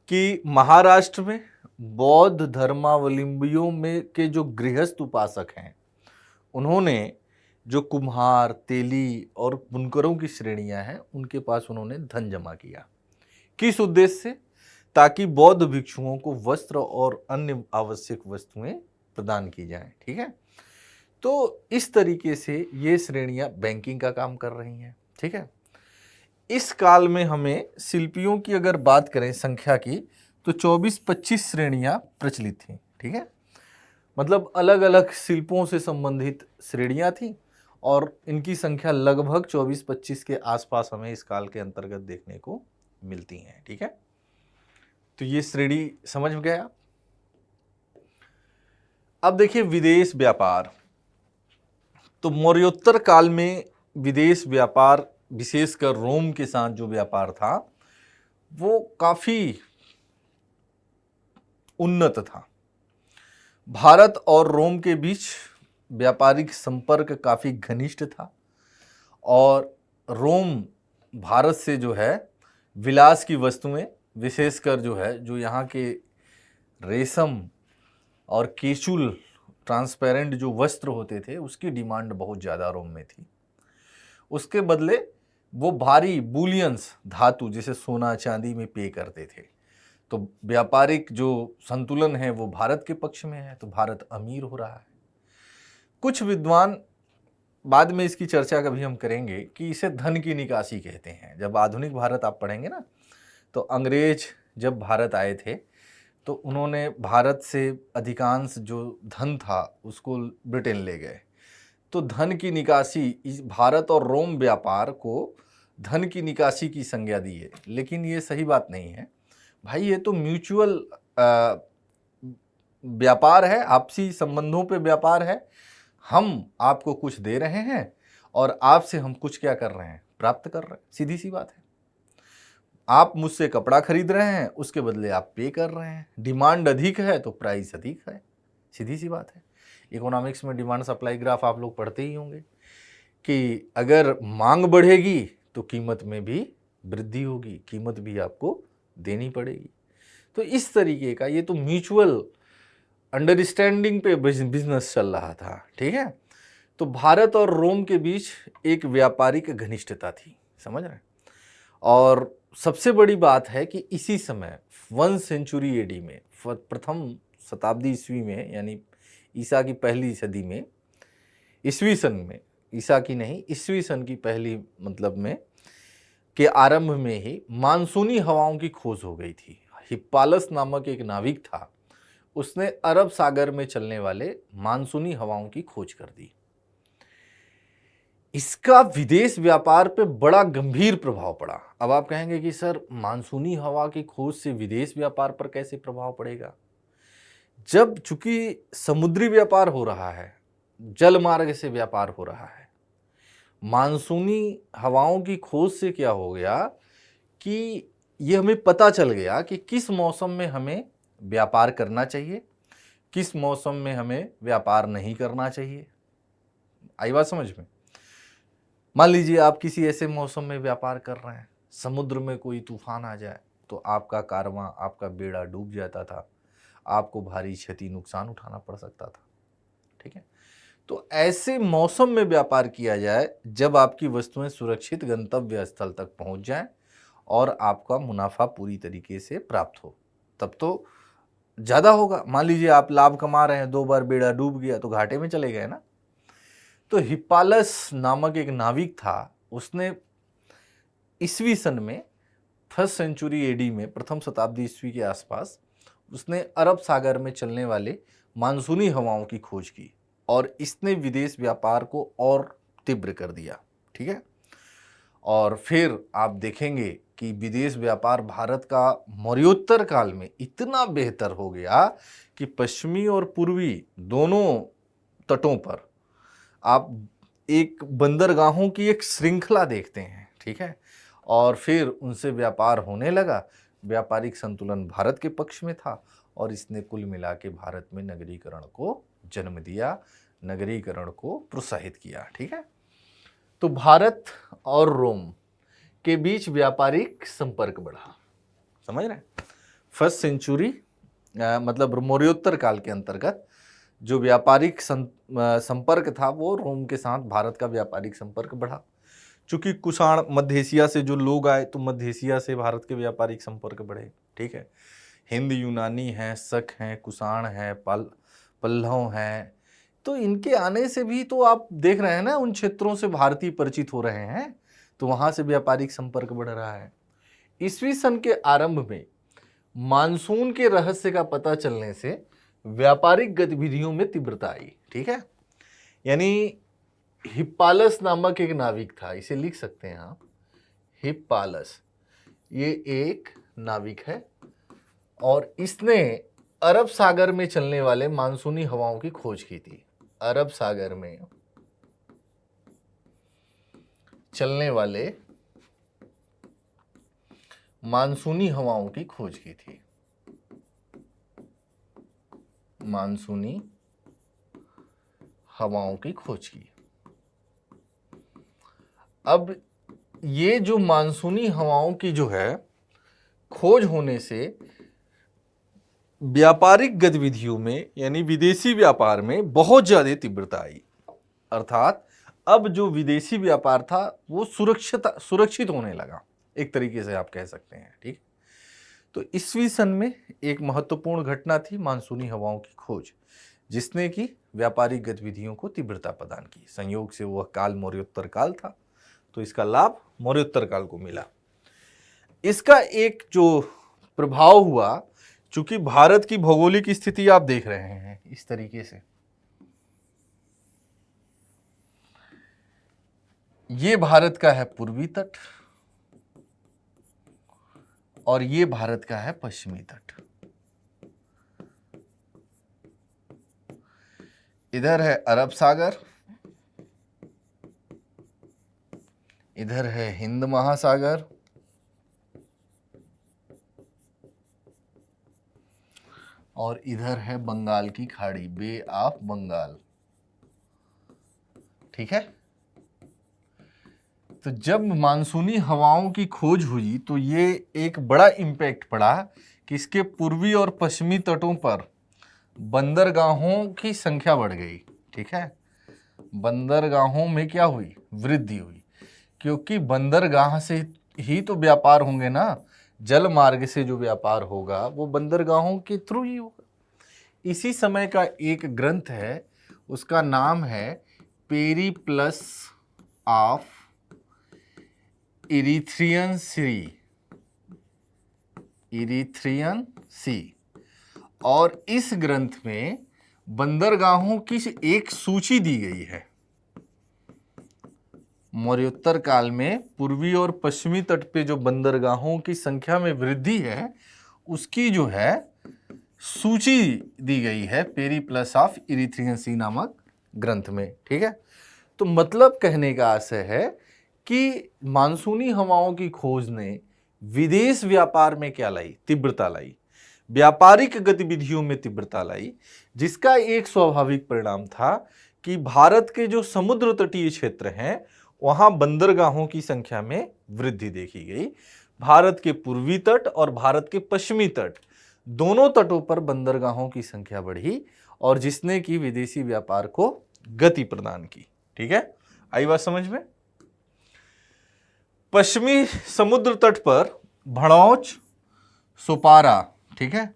S1: कि महाराष्ट्र में बौद्ध धर्मावलंबियों में के जो गृहस्थ उपासक हैं, उन्होंने जो कुम्हार, तेली और बुनकरों की श्रेणियां हैं उनके पास उन्होंने धन जमा किया। किस उद्देश्य से? ताकि बौद्ध भिक्षुओं को वस्त्र और अन्य आवश्यक वस्तुएं प्रदान की जाएं। ठीक है, तो इस तरीके से ये श्रेणियां बैंकिंग का काम कर रही हैं। ठीक है, इस काल में हमें शिल्पियों की अगर बात करें संख्या की तो 24-25 श्रेणियां प्रचलित थी। ठीक है, मतलब अलग अलग शिल्पों से संबंधित श्रेणियां थी और इनकी संख्या लगभग 24-25 के आसपास हमें इस काल के अंतर्गत देखने को मिलती हैं। ठीक है, तो ये श्रेणी समझ में गया। अब देखिए विदेश व्यापार। तो मौर्योत्तर काल में विदेश व्यापार, विशेषकर रोम के साथ जो व्यापार था वो काफी उन्नत था। भारत और रोम के बीच व्यापारिक संपर्क काफी घनिष्ठ था और रोम भारत से जो है विलास की वस्तुएं, विशेषकर जो है जो यहाँ के रेशम और केचुल ट्रांसपेरेंट जो वस्त्र होते थे उसकी डिमांड बहुत ज़्यादा रोम में थी। उसके बदले वो भारी बुलियंस, धातु जैसे सोना चांदी में पे करते थे। तो व्यापारिक जो संतुलन है वो भारत के पक्ष में है, तो भारत अमीर हो रहा है। कुछ विद्वान, बाद में इसकी चर्चा कभी हम करेंगे, कि इसे धन की निकासी कहते हैं। जब आधुनिक भारत आप पढ़ेंगे ना, तो अंग्रेज जब भारत आए थे तो उन्होंने भारत से अधिकांश जो धन था उसको ब्रिटेन ले गए। तो धन की निकासी, इस भारत और रोम व्यापार को धन की निकासी की संज्ञा दी है, लेकिन ये सही बात नहीं है भाई। ये तो म्यूचुअल व्यापार है, आपसी संबंधों पे व्यापार है। हम आपको कुछ दे रहे हैं और आपसे हम कुछ क्या कर रहे हैं? प्राप्त कर रहे हैं। सीधी सी बात है। आप मुझसे कपड़ा खरीद रहे हैं, उसके बदले आप पे कर रहे हैं। डिमांड अधिक है तो प्राइस अधिक है, सीधी सी बात है। इकोनॉमिक्स में डिमांड सप्लाई ग्राफ आप लोग पढ़ते ही होंगे कि अगर मांग बढ़ेगी तो कीमत में भी वृद्धि होगी, कीमत भी आपको देनी पड़ेगी। तो इस तरीके का ये तो म्यूचुअल अंडरस्टैंडिंग पे बिजनेस चल रहा था। ठीक है, तो भारत और रोम के बीच एक व्यापारिक घनिष्ठता थी, समझ रहे हैं। और सबसे बड़ी बात है कि इसी समय 1 सेंचुरी एडी में, प्रथम शताब्दी ईस्वी में, यानी ईसा की पहली सदी में, ईस्वी सन में, ईसा की नहीं, ईस्वी सन की पहली मतलब में के आरंभ में ही मानसूनी हवाओं की खोज हो गई थी। हिप्पालस नामक एक नाविक था, उसने अरब सागर में चलने वाले मानसूनी हवाओं की खोज कर दी। इसका विदेश व्यापार पे बड़ा गंभीर प्रभाव पड़ा। अब आप कहेंगे कि सर मानसूनी हवा की खोज से विदेश व्यापार पर कैसे प्रभाव पड़ेगा? जब चूंकि समुद्री व्यापार हो रहा है, जल मार्ग से व्यापार हो रहा है, मानसूनी हवाओं की खोज से क्या हो गया कि ये हमें पता चल गया कि किस मौसम में हमें व्यापार करना चाहिए, किस मौसम में हमें व्यापार नहीं करना चाहिए। आई बात समझ में? मान लीजिए आप किसी ऐसे मौसम में व्यापार कर रहे हैं, समुद्र में कोई तूफान आ जाए तो आपका कारवां, आपका बेड़ा डूब जाता था, आपको भारी क्षति नुकसान उठाना पड़ सकता था। ठीक है, तो ऐसे मौसम में व्यापार किया जाए जब आपकी वस्तुएं सुरक्षित गंतव्य स्थल तक पहुंच जाएं और आपका मुनाफा पूरी तरीके से प्राप्त हो, तब तो ज़्यादा होगा। मान लीजिए आप लाभ कमा रहे हैं, 2 बार बेड़ा डूब गया तो घाटे में चले गए ना। तो हिप्पालस नामक एक नाविक था, उसने ईस्वी सन में 1 सेंचुरी एडी में, प्रथम शताब्दी ईस्वी के आसपास, उसने अरब सागर में चलने वाले मानसूनी हवाओं की खोज की और इसने विदेश व्यापार को और तीव्र कर दिया। ठीक है, और फिर आप देखेंगे कि विदेश व्यापार भारत का मौर्योत्तर काल में इतना बेहतर हो गया कि पश्चिमी और पूर्वी दोनों तटों पर आप एक बंदरगाहों की एक श्रृंखला देखते हैं। ठीक है, और फिर उनसे व्यापार होने लगा, व्यापारिक संतुलन भारत के पक्ष में था और इसने कुल मिला के भारत में नगरीकरण को जन्म दिया, नगरीकरण को प्रोत्साहित किया। ठीक है, तो भारत और रोम के बीच व्यापारिक संपर्क बढ़ा, समझ रहे हैं। 1 सेंचुरी मतलब मौर्योत्तर काल के अंतर्गत जो व्यापारिक संपर्क था वो रोम के साथ भारत का व्यापारिक संपर्क बढ़ा। चूंकि कुषाण मध्य एशिया से जो लोग आए तो मध्य एशिया से भारत के व्यापारिक संपर्क बढ़े। ठीक है, हिंद यूनानी हैं, शक हैं, कुषाण हैं, पल्लव हैं, तो इनके आने से भी तो आप देख रहे हैं ना, उन क्षेत्रों से भारतीय परिचित हो रहे हैं, तो वहां से व्यापारिक संपर्क बढ़ रहा है। ईस्वी सन के आरंभ में मानसून के रहस्य का पता चलने से व्यापारिक गतिविधियों में तीव्रता आई। ठीक है, यानी हिप्पालस नामक एक नाविक था, इसे लिख सकते हैं आप, हिप्पालस, ये एक नाविक है और इसने अरब सागर में चलने वाले मानसूनी हवाओं की खोज की थी। अरब सागर में चलने वाले मानसूनी हवाओं की खोज की थी, मानसूनी हवाओं की खोज की। अब ये जो मानसूनी हवाओं की जो है खोज होने से व्यापारिक गतिविधियों में यानी विदेशी व्यापार में बहुत ज्यादा तीव्रता आई। अर्थात अब जो विदेशी व्यापार था वो सुरक्षित होने लगा, एक तरीके से आप कह सकते हैं। ठीक, तो ईस्वी सन में एक महत्वपूर्ण घटना थी मानसूनी हवाओं की खोज, जिसने कि व्यापारिक गतिविधियों को तीव्रता प्रदान की। संयोग से वह काल मौर्योत्तर काल था, तो इसका लाभ मौर्योत्तर काल को मिला। इसका एक जो प्रभाव हुआ, चूंकि भारत की भौगोलिक स्थिति आप देख रहे हैं इस तरीके से, ये भारत का है पूर्वी तट और ये भारत का है पश्चिमी तट। इधर है अरब सागर, इधर है हिंद महासागर और इधर है बंगाल की खाड़ी, बे ऑफ बंगाल। ठीक है, तो जब मानसूनी हवाओं की खोज हुई तो ये एक बड़ा इम्पैक्ट पड़ा कि इसके पूर्वी और पश्चिमी तटों पर बंदरगाहों की संख्या बढ़ गई। ठीक है, बंदरगाहों में क्या हुई? वृद्धि हुई, क्योंकि बंदरगाह से ही तो व्यापार होंगे ना। जल मार्ग से जो व्यापार होगा वो बंदरगाहों के थ्रू ही होगा। इसी समय का एक ग्रंथ है, उसका नाम है पेरिप्लस ऑफ इरीथ्रियन सी, और इस ग्रंथ में बंदरगाहों की एक सूची दी गई है। मौर्योत्तर काल में पूर्वी और पश्चिमी तट पे जो बंदरगाहों की संख्या में वृद्धि है उसकी जो है सूची दी गई है पेरिप्लस ऑफ इरीथ्रियन सी नामक ग्रंथ में। ठीक है, तो मतलब कहने का आशय है कि मानसूनी हवाओं की खोज ने विदेश व्यापार में क्या लाई? तीव्रता लाई, व्यापारिक गतिविधियों में तीव्रता लाई, जिसका एक स्वाभाविक परिणाम था कि भारत के जो समुद्र तटीय क्षेत्र हैं वहां बंदरगाहों की संख्या में वृद्धि देखी गई। भारत के पूर्वी तट और भारत के पश्चिमी तट, दोनों तटों पर बंदरगाहों की संख्या बढ़ी, और जिसने कि विदेशी व्यापार को गति प्रदान की। ठीक है, आई बात समझ में? पश्चिमी समुद्र तट पर भड़ौच, सोपारा, ठीक है,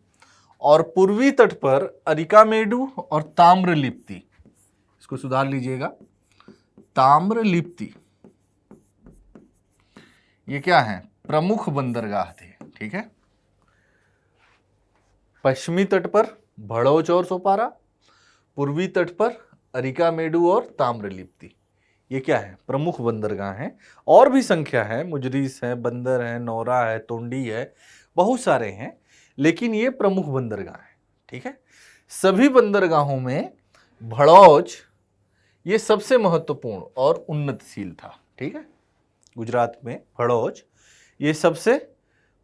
S1: और पूर्वी तट पर अरिकामेडु और ताम्रलिप्ति, इसको सुधार लीजिएगा, ताम्रलिप्ति, ये क्या है? प्रमुख बंदरगाह थे। ठीक है, पश्चिमी तट पर भड़ौच और सोपारा, पूर्वी तट पर अरिकामेडु और ताम्रलिप्ति, ये क्या है? प्रमुख बंदरगाह हैं। और भी संख्या है, मुजरिस है, बंदर है, नौरा है, तोंडी है, बहुत सारे हैं, लेकिन ये प्रमुख बंदरगाह हैं। ठीक है, सभी बंदरगाहों में भड़ौच ये सबसे महत्वपूर्ण और उन्नतशील था। ठीक है, गुजरात में भड़ौच ये सबसे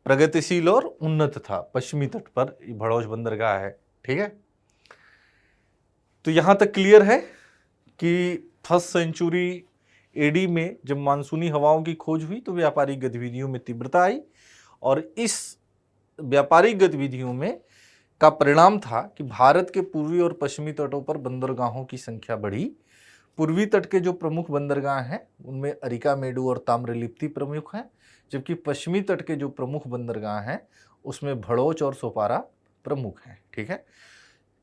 S1: प्रगतिशील और उन्नत था। पश्चिमी तट पर भड़ौच बंदरगाह है। ठीक है, तो यहां तक क्लियर है कि 1st सेंचुरी एडी में जब मानसूनी हवाओं की खोज हुई तो व्यापारिक गतिविधियों में तीव्रता आई, और इस व्यापारिक गतिविधियों में का परिणाम था कि भारत के पूर्वी और पश्चिमी तटों पर बंदरगाहों की संख्या बढ़ी। पूर्वी तट के जो प्रमुख बंदरगाह हैं उनमें अरिकामेडु और ताम्रलिप्ति प्रमुख हैं, जबकि पश्चिमी तट के जो प्रमुख बंदरगाह हैं उसमें भड़ौच और सोपारा प्रमुख हैं। ठीक है,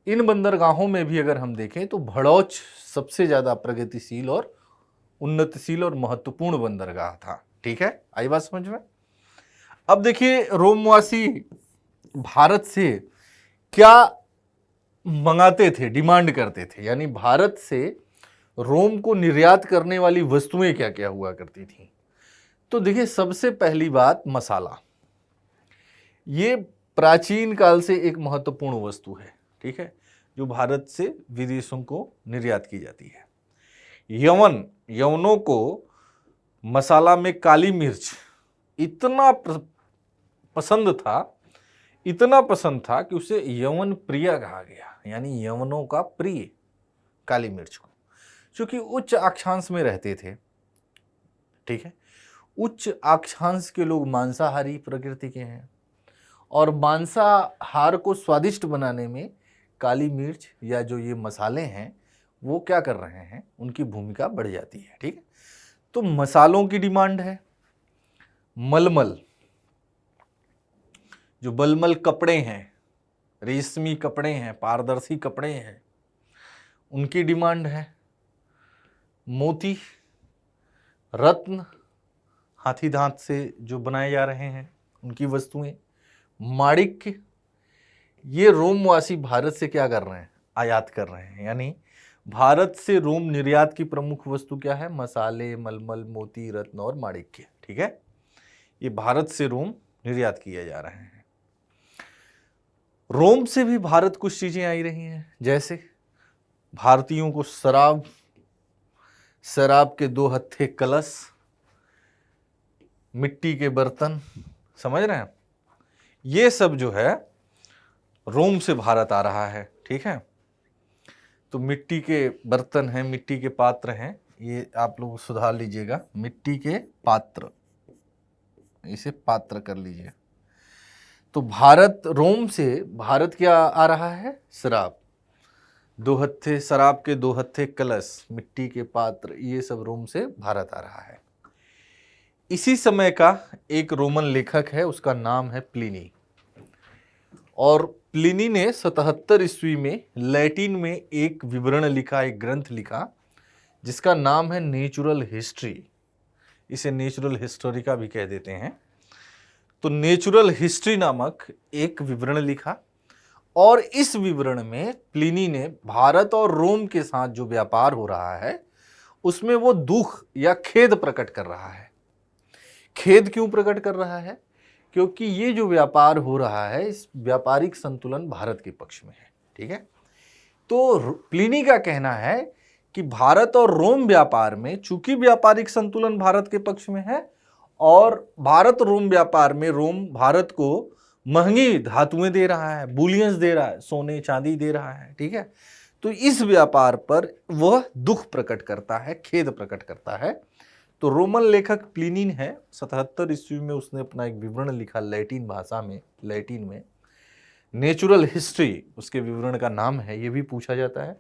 S1: इन बंदरगाहों में भी अगर हम देखें तो भड़ौच सबसे ज़्यादा प्रगतिशील और उन्नतशील और महत्वपूर्ण बंदरगाह था। ठीक है, आई बात समझ में? अब देखिए, रोमवासी भारत से क्या मंगाते थे, डिमांड करते थे, यानी भारत से रोम को निर्यात करने वाली वस्तुएं क्या क्या हुआ करती थी। तो देखिए, सबसे पहली बात मसाला, ये प्राचीन काल से एक महत्वपूर्ण वस्तु है। ठीक है, जो भारत से विदेशों को निर्यात की जाती है। यवनों को मसाला में काली मिर्च इतना पसंद था कि उसे यवन प्रिय कहा गया, यानी यवनों का प्रिय काली मिर्च को, क्योंकि उच्च अक्षांश में रहते थे। ठीक है, उच्च अक्षांश के लोग मांसाहारी प्रकृति के हैं, और मांसाहार को स्वादिष्ट बनाने में काली मिर्च या जो ये मसाले हैं वो क्या कर रहे हैं, उनकी भूमिका बढ़ जाती है। ठीक है, तो मसालों की डिमांड है। मलमल, जो बलमल कपड़े हैं, रेशमी कपड़े हैं, पारदर्शी कपड़े हैं, उनकी डिमांड है। मोती, रत्न, हाथी दांत से जो बनाए जा रहे हैं उनकी वस्तुएं, माणिक्य, ये रोमवासी भारत से क्या कर रहे हैं, आयात कर रहे हैं। यानी भारत से रोम निर्यात की प्रमुख वस्तु क्या है? मसाले, मलमल, मोती, रत्न और माणिक्य। ठीक है, ये भारत से रोम निर्यात किए जा रहे हैं। रोम से भी भारत कुछ चीजें आई रही हैं, जैसे भारतीयों को शराब के 2 हत्थे कलश, मिट्टी के बर्तन, समझ रहे हैं, ये सब जो है रोम से भारत आ रहा है। ठीक है, तो मिट्टी के बर्तन हैं, मिट्टी के पात्र हैं, ये आप लोग सुधार लीजिएगा, मिट्टी के पात्र, इसे पात्र कर लीजिए। तो रोम से भारत क्या आ रहा है? शराब। दो हत्थे शराब के, दो हत्थे कलश, मिट्टी के पात्र, ये सब रोम से भारत आ रहा है। इसी समय का एक रोमन लेखक है, उसका नाम है प्लिनी। और प्लिनी ने 77 ईस्वी में लैटिन में एक विवरण लिखा, एक ग्रंथ लिखा जिसका नाम है नेचुरल हिस्ट्री। इसे नेचुरल हिस्टोरिका भी कह देते हैं। तो नेचुरल हिस्ट्री नामक एक विवरण लिखा और इस विवरण में प्लिनी ने भारत और रोम के साथ जो व्यापार हो रहा है उसमें वो दुख या खेद प्रकट कर रहा है। खेद क्यों प्रकट कर रहा है? क्योंकि ये जो व्यापार हो रहा है इस व्यापारिक संतुलन भारत के पक्ष में है। ठीक है, तो प्लिनी का कहना है कि भारत और रोम व्यापार में चूंकि व्यापारिक संतुलन भारत के पक्ष में है और भारत रोम व्यापार में रोम भारत को महंगी धातुएं दे रहा है, बुलियंस दे रहा है, सोने चांदी दे रहा है। ठीक है, तो इस व्यापार पर वह दुख प्रकट करता है, खेद प्रकट करता है। तो रोमन लेखक प्लिनी है, 77 ईस्वी में उसने अपना एक विवरण लिखा लैटिन भाषा में, लैटिन में नेचुरल हिस्ट्री उसके विवरण का नाम है, ये भी पूछा जाता है।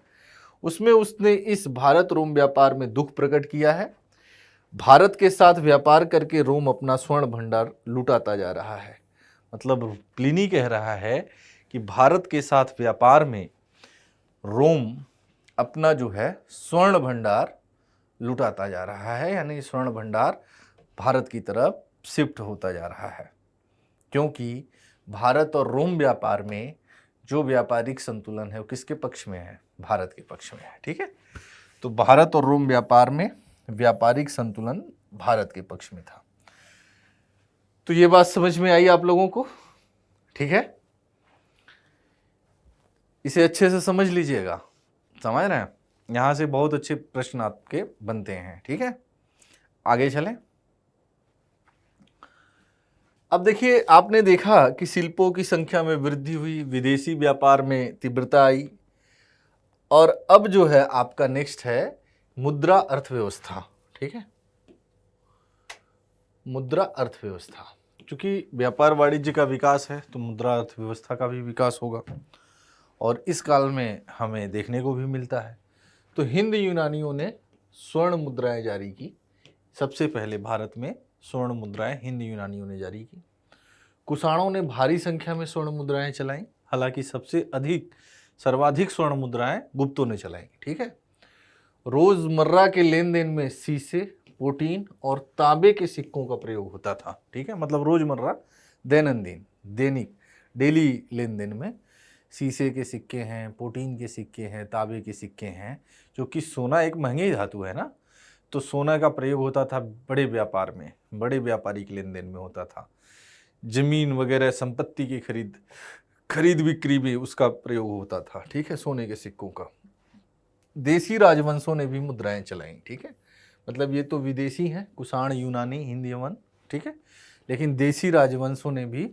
S1: उसमें उसने इस भारत रोम व्यापार में दुख प्रकट किया है। भारत के साथ व्यापार करके रोम अपना स्वर्ण भंडार लुटाता जा रहा है। मतलब प्लिनी कह रहा है कि भारत के साथ व्यापार में रोम अपना जो है स्वर्ण भंडार लुटाता जा रहा है, यानी स्वर्ण भंडार भारत की तरफ शिफ्ट होता जा रहा है, क्योंकि भारत और रोम व्यापार में जो व्यापारिक संतुलन है वो किसके पक्ष में है? भारत के पक्ष में है। ठीक है, तो भारत और रोम व्यापार में व्यापारिक संतुलन भारत के पक्ष में था। तो ये बात समझ में आई आप लोगों को? ठीक है, इसे अच्छे से समझ लीजिएगा, समझ रहे हैं? यहां से बहुत अच्छे प्रश्न आपके बनते हैं। ठीक है, आगे चलें। अब देखिए, आपने देखा कि शिल्पों की संख्या में वृद्धि हुई, विदेशी व्यापार में तीव्रता आई, और अब जो है आपका नेक्स्ट है मुद्रा अर्थव्यवस्था। ठीक है, मुद्रा अर्थव्यवस्था, क्योंकि व्यापार वाणिज्य का विकास है तो मुद्रा अर्थव्यवस्था का भी विकास होगा, और इस काल में हमें देखने को भी मिलता है। तो हिंद यूनानियों ने स्वर्ण मुद्राएं जारी की। सबसे पहले भारत में स्वर्ण मुद्राएं हिंद यूनानियों ने जारी की। कुषाणों ने भारी संख्या में स्वर्ण मुद्राएं चलाई, हालांकि सबसे सर्वाधिक स्वर्ण मुद्राएं गुप्तों ने चलाई। ठीक है, रोजमर्रा के लेन देन में शीशे, पोटीन और तांबे के सिक्कों का प्रयोग होता था। ठीक है, मतलब रोजमर्रा दैनिक डेली लेन देन में शीशे के सिक्के हैं, पोटीन के सिक्के हैं, तांबे के सिक्के हैं, जो कि सोना एक महंगी धातु है ना, तो सोना का प्रयोग होता था बड़े व्यापार में, बड़े व्यापारिक लेन देन में होता था। जमीन वगैरह संपत्ति की खरीद बिक्री में उसका प्रयोग होता था। ठीक है, सोने के सिक्कों का। देसी राजवंशों ने भी मुद्राएं चलाई। ठीक है, मतलब ये तो विदेशी हैं, कुषाण, यूनानी, हिंद, यमन। ठीक है, लेकिन देसी राजवंशों ने भी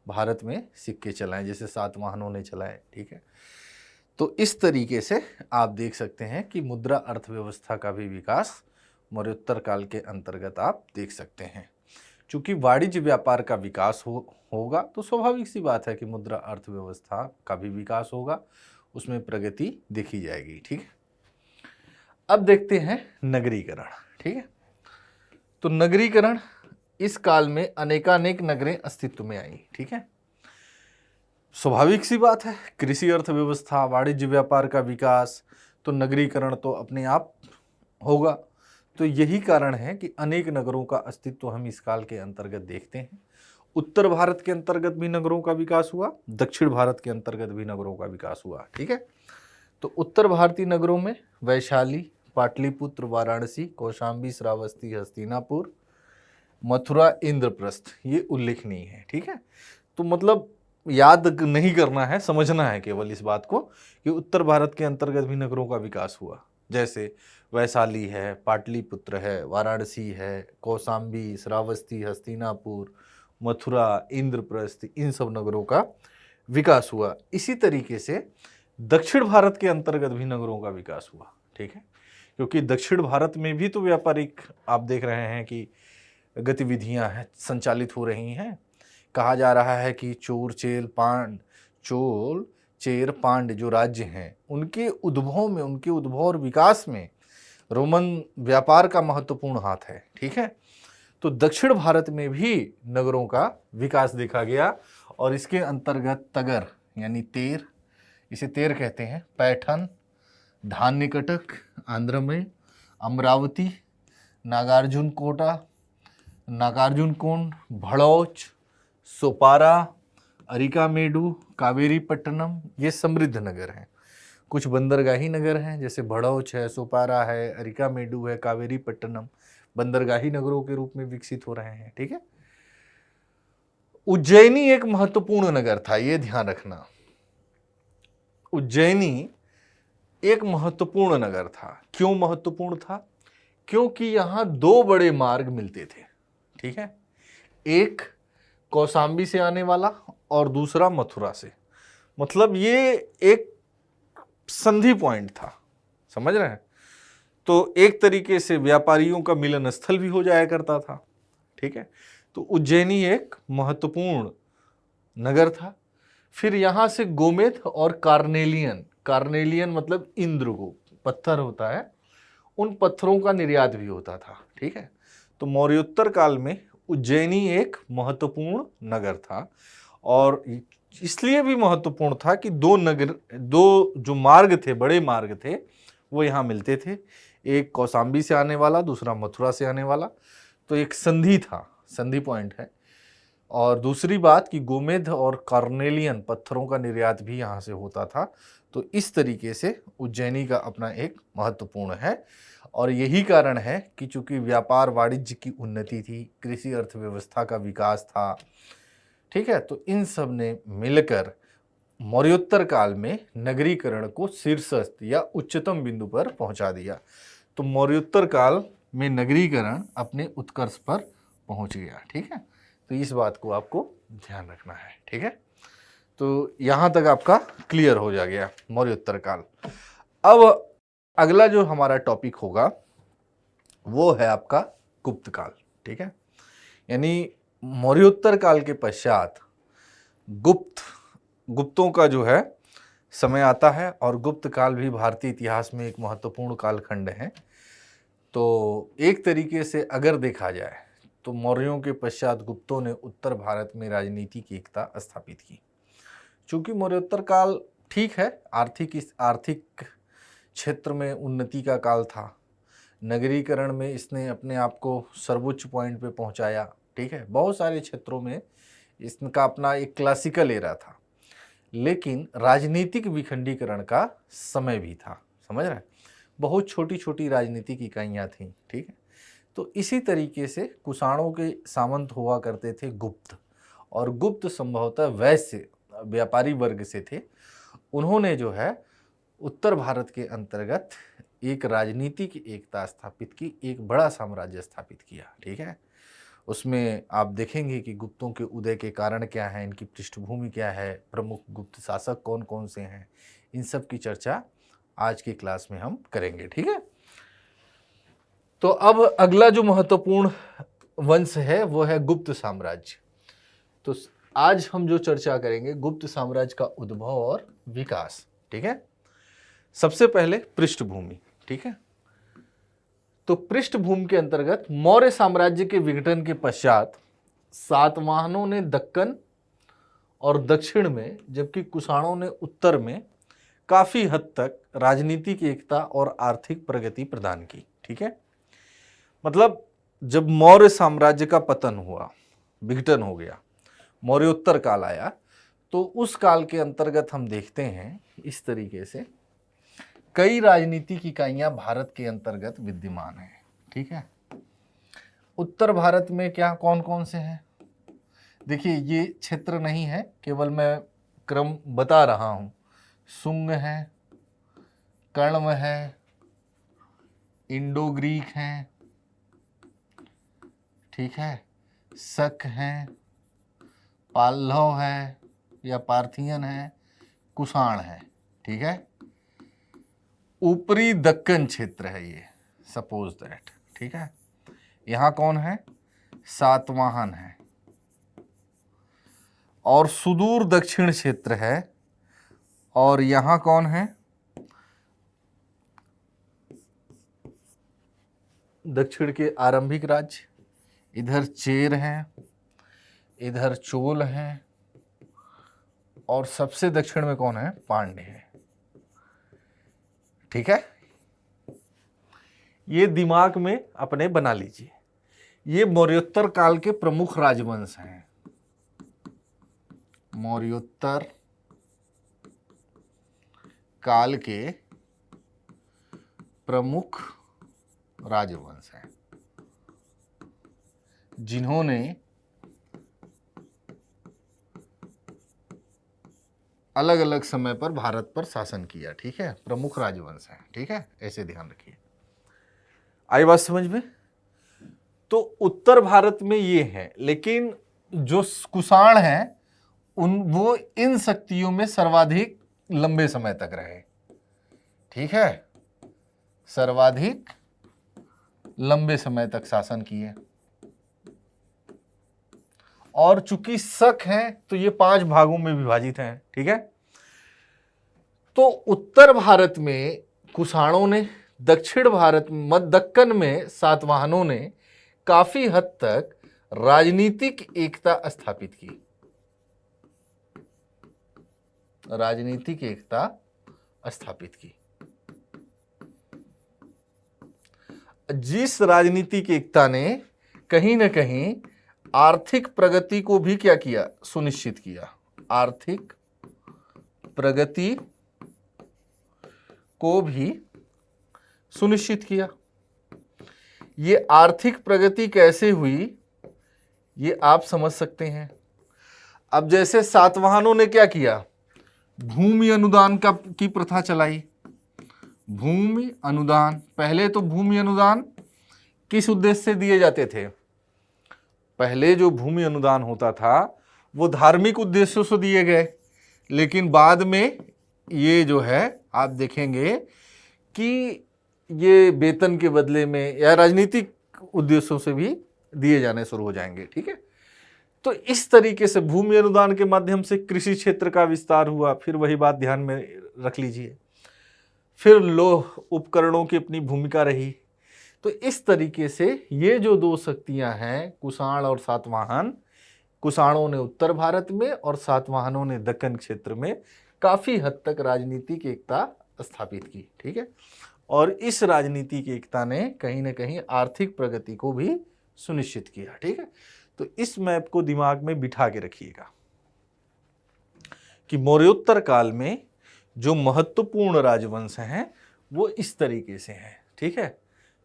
S1: भारत में सिक्के चलाए, जैसे सातवाहनों ने चलाए। ठीक है, तो इस तरीके से आप देख सकते हैं कि मुद्रा अर्थव्यवस्था का भी विकास मौर्योत्तर काल के अंतर्गत आप देख सकते हैं। चूंकि वाणिज्य व्यापार का विकास होगा तो स्वाभाविक सी बात है कि मुद्रा अर्थव्यवस्था का भी विकास होगा, उसमें प्रगति देखी जाएगी। ठीक है, अब देखते हैं नगरीकरण। ठीक है, तो नगरीकरण, इस काल में अनेकानेक नगरें अस्तित्व में आई। ठीक है, स्वाभाविक सी बात है, कृषि अर्थव्यवस्था, वाणिज्य व्यापार का विकास, तो नगरीकरण तो अपने आप होगा। तो यही कारण है कि अनेक नगरों का अस्तित्व हम इस काल के अंतर्गत देखते हैं। उत्तर भारत के अंतर्गत भी नगरों का विकास हुआ, दक्षिण भारत के अंतर्गत भी नगरों का विकास हुआ। ठीक है, तो उत्तर भारतीय नगरों में वैशाली, पाटलिपुत्र, वाराणसी, कौशाम्बी, श्रावस्ती, हस्तिनापुर, मथुरा, इंद्रप्रस्थ, ये उल्लेखनीय है। ठीक है, तो मतलब याद नहीं करना है, समझना है केवल इस बात को कि उत्तर भारत के अंतर्गत भी नगरों का विकास हुआ। जैसे वैशाली है, पाटलिपुत्र है, वाराणसी है, कौशाम्बी, श्रावस्ती, हस्तिनापुर, मथुरा, इंद्रप्रस्थ, इन सब नगरों का विकास हुआ। इसी तरीके से दक्षिण भारत के अंतर्गत भी नगरों का विकास हुआ। ठीक है, क्योंकि दक्षिण भारत में भी तो व्यापारिक आप देख रहे हैं कि गतिविधियां हैं, संचालित हो रही हैं। कहा जा रहा है कि चोल चेर, पांड्य जो राज्य हैं उनके उद्भव और विकास में रोमन व्यापार का महत्वपूर्ण हाथ है। ठीक है, तो दक्षिण भारत में भी नगरों का विकास देखा गया और इसके अंतर्गत तगर यानी तेर, इसे तेर कहते हैं, पैठन, धान्यकटक आंध्र में, अमरावती, नागार्जुन कोटा, नागार्जुन कोंड, भड़ौच, सोपारा, अरिकामेडु, कावेरीपट्टनम, ये समृद्ध नगर हैं। कुछ बंदरगाही नगर हैं जैसे भड़ौच है, सोपारा है, अरिकामेडु है, कावेरीपट्टनम बंदरगाही नगरों के रूप में विकसित हो रहे हैं। ठीक है, उज्जैनी एक महत्वपूर्ण नगर था, यह ध्यान रखना। उज्जैनी एक महत्वपूर्ण नगर था। क्यों महत्वपूर्ण था? क्योंकि यहां दो बड़े मार्ग मिलते थे। ठीक है, एक कौशाम्बी से आने वाला और दूसरा मथुरा से। मतलब ये एक संधि पॉइंट था, समझ रहे हैं? तो एक तरीके से व्यापारियों का मिलन स्थल भी हो जाया करता था। ठीक है, तो उज्जैनी एक महत्वपूर्ण नगर था। फिर यहां से गोमेद और कार्नेलियन मतलब इंद्रगुप्त पत्थर होता है, उन पत्थरों का निर्यात भी होता था। ठीक है, तो मौर्योत्तर काल में उज्जैनी एक महत्वपूर्ण नगर था और इसलिए भी महत्वपूर्ण था कि दो जो मार्ग थे, बड़े मार्ग थे, वो यहाँ मिलते थे। एक कौशाम्बी से आने वाला, दूसरा मथुरा से आने वाला। तो एक संधि था, संधि पॉइंट है। और दूसरी बात कि गोमेद और कार्नेलियन पत्थरों का निर्यात भी यहाँ से होता था। तो इस तरीके से उज्जैनी का अपना एक महत्वपूर्ण है और यही कारण है कि चूंकि व्यापार वाणिज्य की उन्नति थी, कृषि अर्थव्यवस्था का विकास था। ठीक है, तो इन सब ने मिलकर मौर्योत्तर काल में नगरीकरण को शीर्षस्थ या उच्चतम बिंदु पर पहुंचा दिया। तो मौर्योत्तर काल में नगरीकरण अपने उत्कर्ष पर पहुंच गया। ठीक है, तो इस बात को आपको ध्यान रखना है। ठीक है, तो यहां तक आपका क्लियर हो जा गया मौर्योत्तर काल। अब अगला जो हमारा टॉपिक होगा वो है आपका गुप्त काल। ठीक है, यानी मौर्योत्तर काल के पश्चात गुप्तों का जो है समय आता है और गुप्त काल भी भारतीय इतिहास में एक महत्वपूर्ण कालखंड है। तो एक तरीके से अगर देखा जाए तो मौर्यों के पश्चात गुप्तों ने उत्तर भारत में राजनीति की एकता स्थापित की। चूंकि मौर्योत्तर काल ठीक है, आर्थिक क्षेत्र में उन्नति का काल था, नगरीकरण में इसने अपने आप को सर्वोच्च पॉइंट पे पहुंचाया। ठीक है, बहुत सारे क्षेत्रों में इसका अपना एक क्लासिकल एरा था, लेकिन राजनीतिक विखंडीकरण का समय भी था। समझ रहे हैं? बहुत छोटी छोटी राजनीतिक इकाइयाँ थीं। ठीक है, तो इसी तरीके से कुषाणों के सामंत हुआ करते थे गुप्त, और गुप्त संभवतः वैश्य व्यापारी वर्ग से थे। उन्होंने जो है उत्तर भारत के अंतर्गत एक राजनीतिक एकता स्थापित की, एक बड़ा साम्राज्य स्थापित किया। ठीक है, उसमें आप देखेंगे कि गुप्तों के उदय के कारण क्या है, इनकी पृष्ठभूमि क्या है, प्रमुख गुप्त शासक कौन कौन से हैं, इन सब की चर्चा आज की क्लास में हम करेंगे। ठीक है, तो अब अगला जो महत्वपूर्ण वंश है वो है गुप्त साम्राज्य। तो आज हम जो चर्चा करेंगे गुप्त साम्राज्य का उद्भव और विकास। ठीक है, सबसे पहले पृष्ठभूमि। ठीक है, तो पृष्ठभूमि के अंतर्गत मौर्य साम्राज्य के विघटन के पश्चात सातवाहनों ने दक्कन और दक्षिण में, जबकि कुषाणों ने उत्तर में काफी हद तक राजनीतिक एकता और आर्थिक प्रगति प्रदान की। ठीक है, मतलब जब मौर्य साम्राज्य का पतन हुआ, विघटन हो गया, मौर्योत्तर काल आया, तो उस काल के अंतर्गत हम देखते हैं इस तरीके से कई राजनीतिक इकाइयां भारत के अंतर्गत विद्यमान हैं। ठीक है, उत्तर भारत में क्या कौन कौन से हैं? देखिए, ये क्षेत्र नहीं है, केवल मैं क्रम बता रहा हूं। शुंग है, कण्व है, इंडो ग्रीक हैं, ठीक है, शक हैं, पाल्लव है या पार्थियन है, कुषाण है। ठीक है, ऊपरी दक्कन क्षेत्र है ये, सपोज दैट। ठीक है, यहां कौन है? सातवाहन है। और सुदूर दक्षिण क्षेत्र है और यहां कौन है? दक्षिण के आरंभिक राज्य। इधर चेर हैं, इधर चोल हैं, और सबसे दक्षिण में कौन है? पांड्य है। ठीक है, ये दिमाग में अपने बना लीजिए। ये मौर्योत्तर काल के प्रमुख राजवंश हैं। मौर्योत्तर काल के प्रमुख राजवंश हैं जिन्होंने अलग अलग समय पर भारत पर शासन किया। ठीक है, प्रमुख राजवंश हैं। ठीक है, ऐसे ध्यान रखिए। आई बात समझ में? तो उत्तर भारत में ये है, लेकिन जो कुषाण हैं वो इन शक्तियों में सर्वाधिक लंबे समय तक रहे। ठीक है, सर्वाधिक लंबे समय तक शासन किए। और चूंकि शक हैं तो ये 5 भागों में विभाजित हैं। ठीक है, तो उत्तर भारत में कुषाणों ने, दक्षिण भारत मध्य दक्कन में सातवाहनों ने काफी हद तक राजनीतिक एकता स्थापित की। राजनीतिक एकता स्थापित की। जिस राजनीतिक एकता ने कहीं ना कहीं आर्थिक प्रगति को भी क्या किया? सुनिश्चित किया। आर्थिक प्रगति को भी सुनिश्चित किया। ये आर्थिक प्रगति कैसे हुई ये आप समझ सकते हैं। अब जैसे सातवाहनों ने क्या किया? भूमि अनुदान की प्रथा चलाई। भूमि अनुदान, पहले तो भूमि अनुदान किस उद्देश्य से दिए जाते थे? पहले जो भूमि अनुदान होता था वो धार्मिक उद्देश्यों से दिए गए, लेकिन बाद में ये जो है आप देखेंगे कि ये वेतन के बदले में या राजनीतिक उद्देश्यों से भी दिए जाने शुरू हो जाएंगे। ठीक है, तो इस तरीके से भूमि अनुदान के माध्यम से कृषि क्षेत्र का विस्तार हुआ। फिर वही बात ध्यान में रख लीजिए। फिर लोह उपकरणों की अपनी भूमिका रही। तो इस तरीके से ये जो 2 शक्तियां हैं, कुषाण और सातवाहन, कुषाणों ने उत्तर भारत में और सातवाहनों ने दक्कन क्षेत्र में काफी हद तक राजनीतिक एकता स्थापित की। ठीक है, और इस राजनीतिक एकता ने कहीं ना कहीं आर्थिक प्रगति को भी सुनिश्चित किया। ठीक है, तो इस मैप को दिमाग में बिठा के रखिएगा कि मौर्योत्तर काल में जो महत्वपूर्ण राजवंश हैं वो इस तरीके से हैं। ठीक है,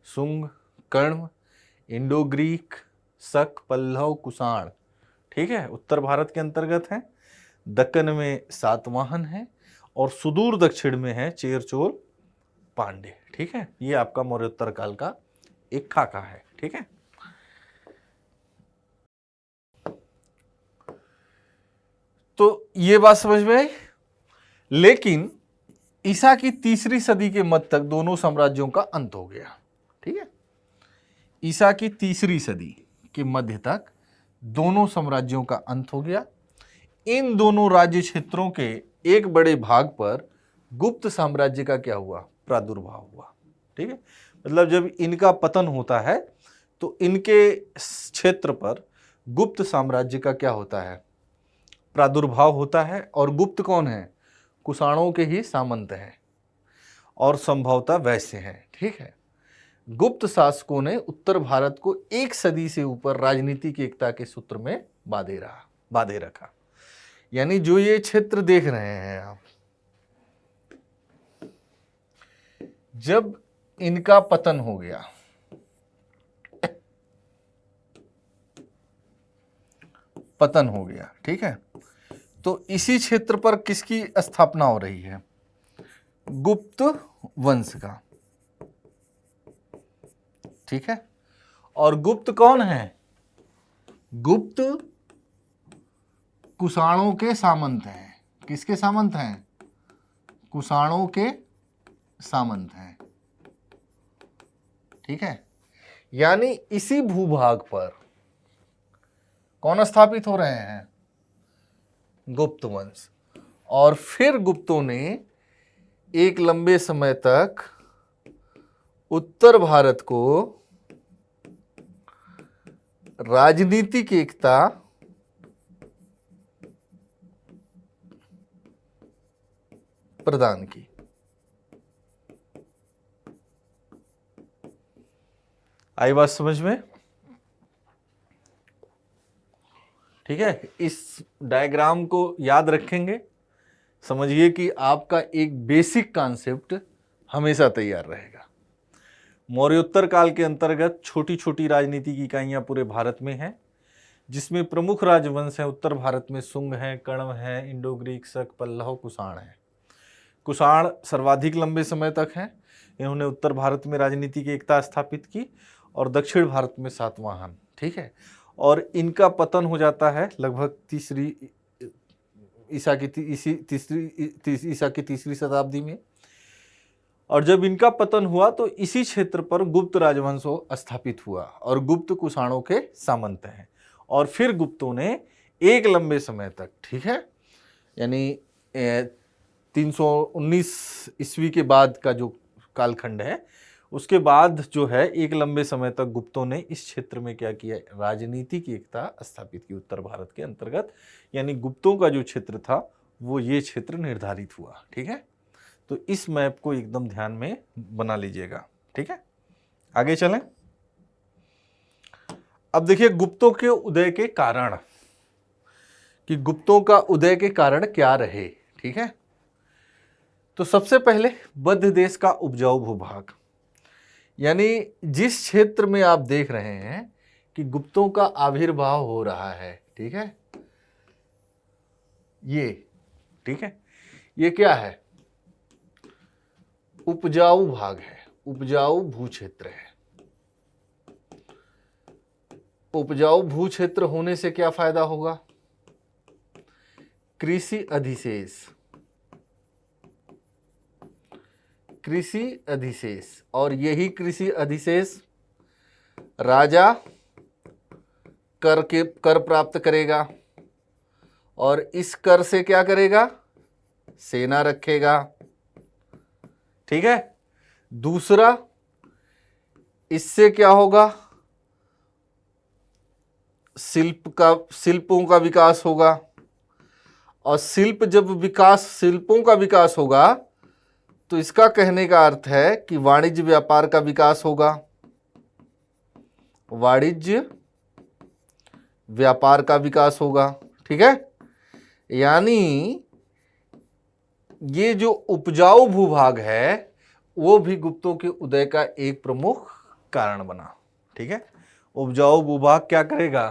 S1: शुंग, कण्व, इंडो ग्रीक, शक, पल्लव, कुषाण। ठीक है, उत्तर भारत के अंतर्गत हैं। दक्कन में सातवाहन है और सुदूर दक्षिण में है चेर, चोल, पांड्य। ठीक है, ये आपका मौर्योत्तर काल का एक खाका है। ठीक है, तो ये बात समझ में आई। लेकिन ईसा की 3री सदी के मध्य तक दोनों साम्राज्यों का अंत हो गया। ठीक है, ईसा की 3री सदी के मध्य तक दोनों साम्राज्यों का अंत हो गया। इन दोनों राज्य क्षेत्रों के एक बड़े भाग पर गुप्त साम्राज्य का क्या हुआ? प्रादुर्भाव हुआ। ठीक है, मतलब जब इनका पतन होता है तो इनके क्षेत्र पर गुप्त साम्राज्य का क्या होता है? प्रादुर्भाव होता है। और गुप्त कौन है? कुषाणों के ही सामंत हैं और संभवतः वैश्य हैं। ठीक है, गुप्त शासकों ने उत्तर भारत को 1 सदी से ऊपर राजनीतिक एकता के सूत्र में बांधे रखा। यानी जो ये क्षेत्र देख रहे हैं आप, जब इनका पतन हो गया, ठीक है, तो इसी क्षेत्र पर किसकी स्थापना हो रही है? गुप्त वंश का। ठीक है, और गुप्त कौन है? गुप्त कुषाणों के सामंत हैं। किसके सामंत हैं? कुषाणों के सामंत हैं। ठीक है, यानी इसी भूभाग पर कौन स्थापित हो रहे हैं? गुप्त वंश। और फिर गुप्तों ने एक लंबे समय तक उत्तर भारत को राजनीतिक एकता प्रदान की। आई बात समझ में? ठीक है, इस डायग्राम को याद रखेंगे, समझिए कि आपका एक बेसिक कॉन्सेप्ट हमेशा तैयार रहेगा। मौर्योत्तर काल के अंतर्गत छोटी छोटी राजनीतिक इकाइयां पूरे भारत में हैं, जिसमें प्रमुख राजवंश हैं उत्तर भारत में शुंग हैं, कण्व हैं, इंडो ग्रीक, शक, पल्लव, कुषाण हैं। कुषाण सर्वाधिक लंबे समय तक हैं। इन्होंने उत्तर भारत में राजनीतिक एकता स्थापित की और दक्षिण भारत में सातवाहन। ठीक है, और इनका पतन हो जाता है लगभग ईसा की तीसरी शताब्दी में। और जब इनका पतन हुआ तो इसी क्षेत्र पर गुप्त राजवंश स्थापित हुआ और गुप्त कुषाणों के सामंत हैं। और फिर गुप्तों ने एक लंबे समय तक, ठीक है, यानी 319 ईस्वी के बाद का जो कालखंड है, उसके बाद जो है एक लंबे समय तक गुप्तों ने इस क्षेत्र में क्या किया, राजनीतिक एकता स्थापित की उत्तर भारत के अंतर्गत। यानी गुप्तों का जो क्षेत्र था वो ये क्षेत्र निर्धारित हुआ। ठीक है, तो इस मैप को एकदम ध्यान में बना लीजिएगा। ठीक है, आगे चलें। अब देखिए गुप्तों के उदय के कारण, कि गुप्तों का उदय के कारण क्या रहे। ठीक है, तो सबसे पहले मध्य देश का उपजाऊ भूभाग, यानी जिस क्षेत्र में आप देख रहे हैं कि गुप्तों का आविर्भाव हो रहा है, ठीक है, ये, ठीक है, ये क्या है, उपजाऊ भाग है, उपजाऊ भू क्षेत्र है। उपजाऊ भू क्षेत्र होने से क्या फायदा होगा, कृषि अधिशेष, कृषि अधिशेष, और यही कृषि अधिशेष राजा कर प्राप्त करेगा और इस कर से क्या करेगा, सेना रखेगा। ठीक है, दूसरा, इससे क्या होगा, शिल्पों का विकास होगा, और शिल्पों का विकास होगा तो इसका कहने का अर्थ है कि वाणिज्य व्यापार का विकास होगा, वाणिज्य व्यापार का विकास होगा। ठीक है, यानी ये जो उपजाऊ भूभाग है वो भी गुप्तों के उदय का एक प्रमुख कारण बना। ठीक है, उपजाऊ भूभाग क्या करेगा,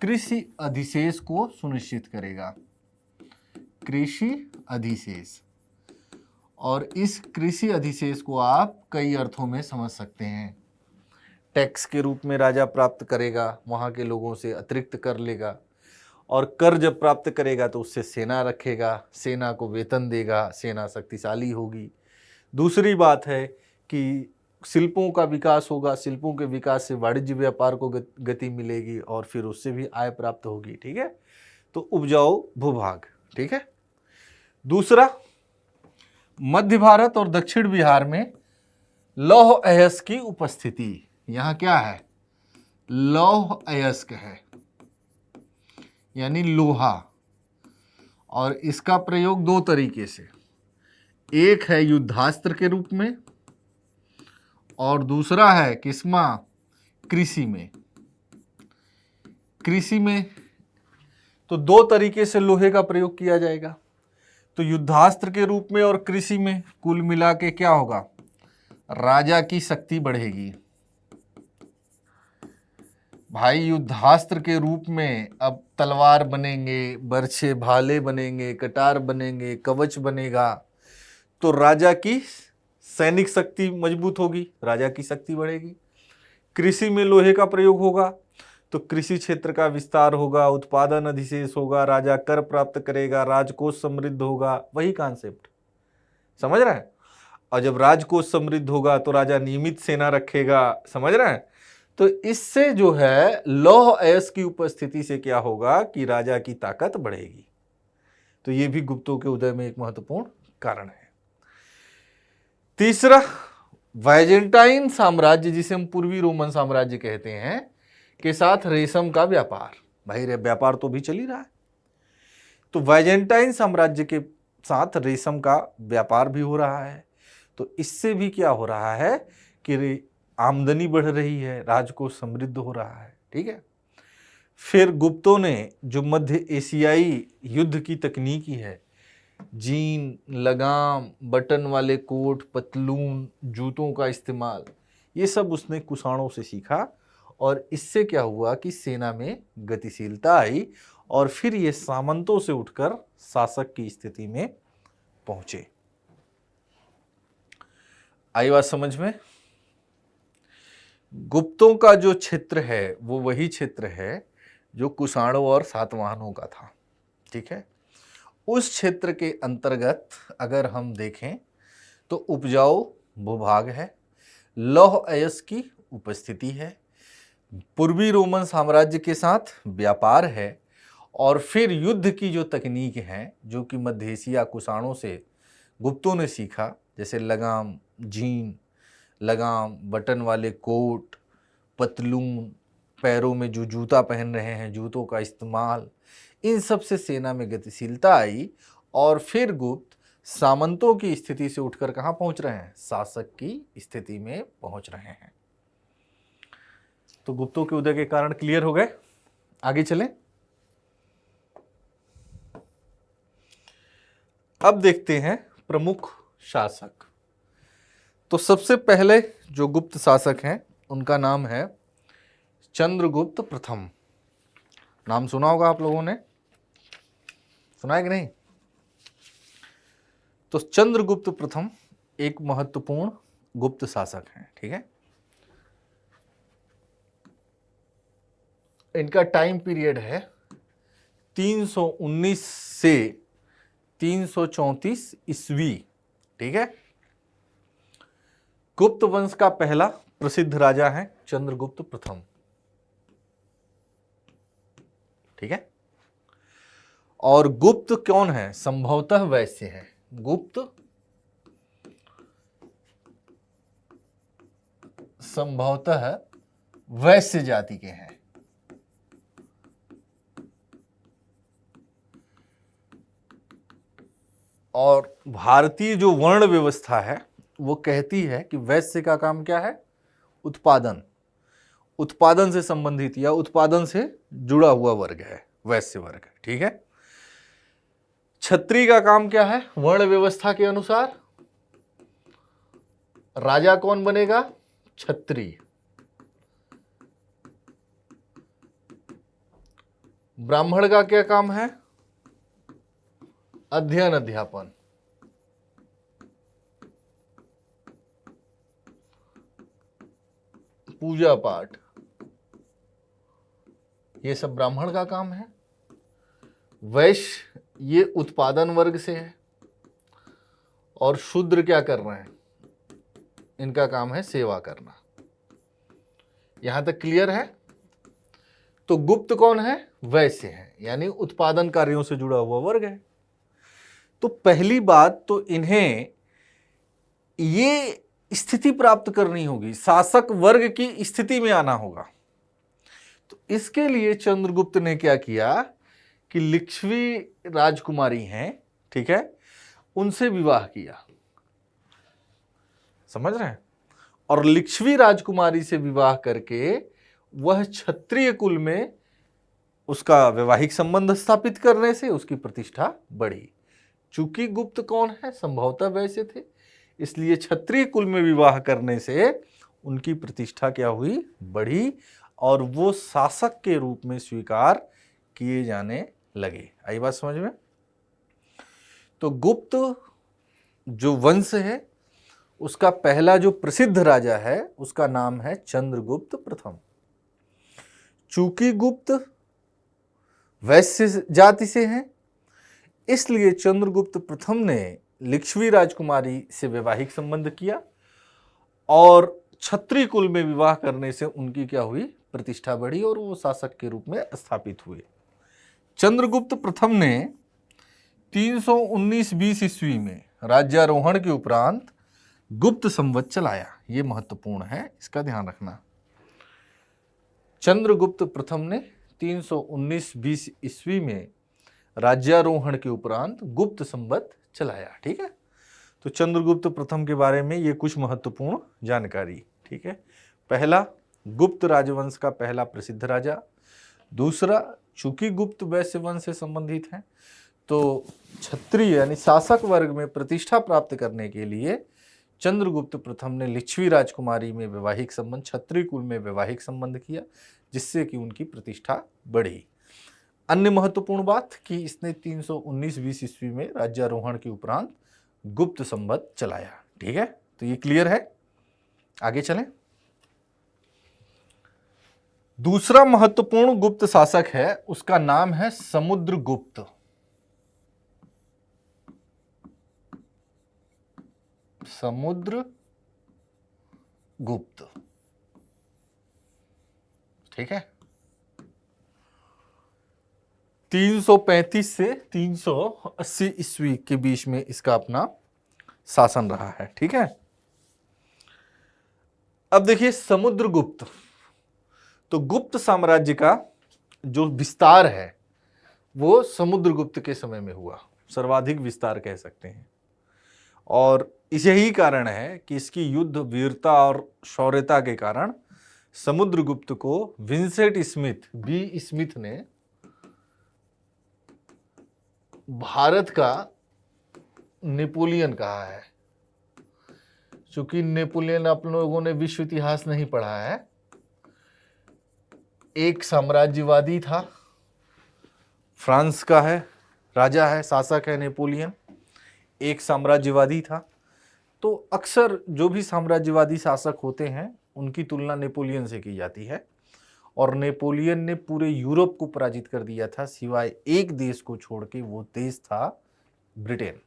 S1: कृषि अधिशेष को सुनिश्चित करेगा, कृषि अधिशेष। और इस कृषि अधिशेष को आप कई अर्थों में समझ सकते हैं। टैक्स के रूप में राजा प्राप्त करेगा, वहाँ के लोगों से अतिरिक्त कर लेगा, और कर जब प्राप्त करेगा तो उससे सेना रखेगा, सेना को वेतन देगा, सेना शक्तिशाली होगी। दूसरी बात है कि शिल्पों का विकास होगा, शिल्पों के विकास से वाणिज्य व्यापार को गति मिलेगी और फिर उससे भी आय प्राप्त होगी। ठीक है, तो उपजाऊ भूभाग। ठीक है, दूसरा, मध्य भारत और दक्षिण बिहार में लौह अयस्क की उपस्थिति। यहाँ क्या है, लौह अयस्क है, यानी लोहा, और इसका प्रयोग दो तरीके से, एक है युद्धास्त्र के रूप में और दूसरा है किसमें, कृषि में। कृषि में तो दो तरीके से लोहे का प्रयोग किया जाएगा, तो युद्धास्त्र के रूप में और कृषि में कुल मिला के क्या होगा, राजा की शक्ति बढ़ेगी। भाई युद्धास्त्र के रूप में अब तलवार बनेंगे, बर्छे भाले बनेंगे, कटार बनेंगे, कवच बनेगा, तो राजा की सैनिक शक्ति मजबूत होगी, राजा की शक्ति बढ़ेगी। कृषि में लोहे का प्रयोग होगा तो कृषि क्षेत्र का विस्तार होगा, उत्पादन अधिशेष होगा, राजा कर प्राप्त करेगा, राजकोष समृद्ध होगा। वही कॉन्सेप्ट समझ रहे हैं। और जब राजकोष समृद्ध होगा तो राजा नियमित सेना रखेगा, समझ रहे हैं। तो इससे जो है लौह अयस्क की उपस्थिति से क्या होगा कि राजा की ताकत बढ़ेगी। तो ये भी गुप्तों के उदय में एक महत्वपूर्ण कारण है। तीसरा, बाइजेंटाइन साम्राज्य, जिसे हम पूर्वी रोमन साम्राज्य कहते हैं, के साथ रेशम का व्यापार। भाई व्यापार तो भी चल ही रहा है, तो बाइजेंटाइन साम्राज्य के साथ रेशम का व्यापार भी हो रहा है। तो इससे भी क्या हो रहा है कि आमदनी बढ़ रही है, राजकोष समृद्ध हो रहा है। ठीक है। फिर गुप्तों ने जो मध्य एशियाई युद्ध की तकनीकी है, जीन, लगाम, बटन वाले कोट, पतलून, जूतों का इस्तेमाल, ये सब उसने कुषाणों से सीखा और इससे क्या हुआ कि सेना में गतिशीलता आई और फिर ये सामंतों से उठकर शासक की स्थिति में पहुंचे। आई बात समझ में? गुप्तों का जो क्षेत्र है वो वही क्षेत्र है जो कुषाणों और सातवाहनों का था। ठीक है। उस क्षेत्र के अंतर्गत अगर हम देखें तो उपजाऊ भूभाग है, लौह अयस्क की उपस्थिति है, पूर्वी रोमन साम्राज्य के साथ व्यापार है और फिर युद्ध की जो तकनीक है जो कि मध्य एशिया कुषाणों से गुप्तों ने सीखा, जैसे लगाम, जीन, लगाम, बटन वाले कोट, पतलून, पैरों में जो जूता पहन रहे हैं, जूतों का इस्तेमाल, इन सब से सेना में गतिशीलता आई और फिर गुप्त सामंतों की स्थिति से उठकर कहाँ पहुंच रहे हैं? शासक की स्थिति में पहुंच रहे हैं। तो गुप्तों के उदय के कारण क्लियर हो गए। आगे चलें। अब देखते हैं प्रमुख शासक। तो सबसे पहले जो गुप्त शासक हैं उनका नाम है चंद्रगुप्त प्रथम। नाम सुना होगा आप लोगों ने, सुना है कि नहीं? तो चंद्रगुप्त प्रथम एक महत्वपूर्ण गुप्त शासक हैं। ठीक है। इनका टाइम पीरियड है 319 से 334 ईस्वी। ठीक है। गुप्त वंश का पहला प्रसिद्ध राजा है चंद्रगुप्त प्रथम। ठीक है। और गुप्त कौन है? संभवतः वैश्य है। गुप्त संभवतः वैश्य जाति के हैं। और भारतीय जो वर्ण व्यवस्था है वो कहती है कि वैश्य का काम क्या है? उत्पादन, उत्पादन से संबंधित या उत्पादन से जुड़ा हुआ वर्ग है वैश्य वर्ग। ठीक है। क्षत्रिय का काम क्या है? वर्ण व्यवस्था के अनुसार राजा कौन बनेगा? क्षत्रिय। ब्राह्मण का क्या काम है? अध्ययन अध्यापन। पूजा पाठ, ये सब ब्राह्मण का काम है। वैश्य ये उत्पादन वर्ग से है और शूद्र क्या कर रहे हैं? इनका काम है सेवा करना। यहां तक क्लियर है? तो गुप्त कौन है? वैश्य है, यानी उत्पादन कार्यों से जुड़ा हुआ वर्ग है। तो पहली बात तो इन्हें ये स्थिति प्राप्त करनी होगी, शासक वर्ग की स्थिति में आना होगा। तो इसके लिए चंद्रगुप्त ने क्या किया कि लिच्छवी राजकुमारी हैं, ठीक है, उनसे विवाह किया। समझ रहे हैं? और लिच्छवी राजकुमारी से विवाह करके वह क्षत्रिय कुल में उसका वैवाहिक संबंध स्थापित करने से उसकी प्रतिष्ठा बढ़ी। चूंकि गुप्त कौन है? संभवतः वैश्य थे, इसलिए क्षत्रिय कुल में विवाह करने से उनकी प्रतिष्ठा क्या हुई? बढ़ी और वो शासक के रूप में स्वीकार किए जाने लगे। आई बात समझ में? तो गुप्त जो वंश है उसका पहला जो प्रसिद्ध राजा है उसका नाम है चंद्रगुप्त प्रथम। चूंकि गुप्त वैश्य जाति से हैं, इसलिए चंद्रगुप्त प्रथम ने लिच्छवी राजकुमारी से वैवाहिक संबंध किया और क्षत्रिय कुल में विवाह करने से उनकी क्या हुई? प्रतिष्ठा बढ़ी और वो शासक के रूप में स्थापित हुए। चंद्रगुप्त प्रथम ने 319-20 ईस्वी में राज्यारोहण के उपरांत गुप्त संवत चलाया। ये महत्वपूर्ण है, इसका ध्यान रखना। चंद्रगुप्त प्रथम ने 319-20 ईस्वी में राज्यारोहण के उपरांत गुप्त संवत चलाया। ठीक है, तो चंद्रगुप्त प्रथम के बारे में ये कुछ महत्वपूर्ण जानकारी। ठीक है, पहला, गुप्त राजवंश का पहला प्रसिद्ध राजा। दूसरा, चूंकि गुप्त वैश्य वंश से संबंधित है तो क्षत्रिय यानी शासक वर्ग में प्रतिष्ठा प्राप्त करने के लिए चंद्रगुप्त प्रथम ने लिच्छवी राजकुमारी में वैवाहिक संबंध, क्षत्रिय कुल में वैवाहिक संबंध किया, जिससे कि उनकी प्रतिष्ठा बढ़ी। अन्य महत्वपूर्ण बात कि इसने 319-20 ईस्वी में राज्यारोहण के उपरांत गुप्त संवत चलाया। ठीक है, तो ये क्लियर है। आगे चलें। दूसरा महत्वपूर्ण गुप्त शासक है, उसका नाम है समुद्रगुप्त। समुद्रगुप्त। ठीक है, 335 से 380 ईस्वी के बीच में इसका अपना शासन रहा है। ठीक है, अब देखिए समुद्रगुप्त, तो गुप्त साम्राज्य का जो विस्तार है वो समुद्रगुप्त के समय में हुआ, सर्वाधिक विस्तार कह सकते हैं। और यही कारण है कि इसकी युद्ध वीरता और शौर्यता के कारण समुद्रगुप्त को विंसेंट स्मिथ, बी स्मिथ ने भारत का नेपोलियन कहा है। चूंकि नेपोलियन आप लोगों ने विश्व इतिहास नहीं पढ़ा है, एक साम्राज्यवादी था, फ्रांस का है, राजा है, शासक है नेपोलियन, एक साम्राज्यवादी था। तो अक्सर जो भी साम्राज्यवादी शासक होते हैं उनकी तुलना नेपोलियन से की जाती है, और नेपोलियन ने पूरे यूरोप को पराजित कर दिया था सिवाय एक देश को छोड़ के, वो देश था ब्रिटेन।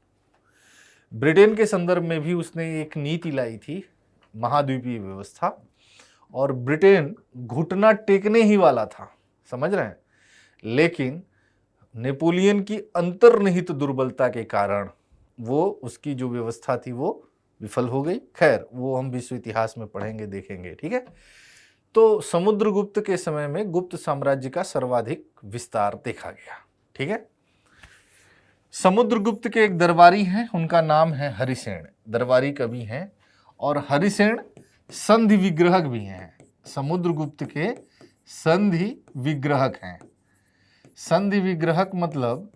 S1: ब्रिटेन के संदर्भ में भी उसने एक नीति लाई थी, महाद्वीपीय व्यवस्था, और ब्रिटेन घुटना टेकने ही वाला था, समझ रहे हैं। लेकिन नेपोलियन की अंतर्निहित दुर्बलता के कारण वो उसकी जो व्यवस्था थी वो विफल हो गई। खैर, वो हम विश्व इतिहास में पढ़ेंगे, देखेंगे। ठीक है, तो समुद्रगुप्त के समय में गुप्त साम्राज्य का सर्वाधिक विस्तार देखा गया। ठीक है, समुद्रगुप्त के एक दरबारी हैं, उनका नाम है हरिसेन। दरबारी कवि हैं और हरिसेन संधि विग्रहक भी हैं। समुद्रगुप्त के संधि विग्रहक हैं। संधि विग्रहक मतलब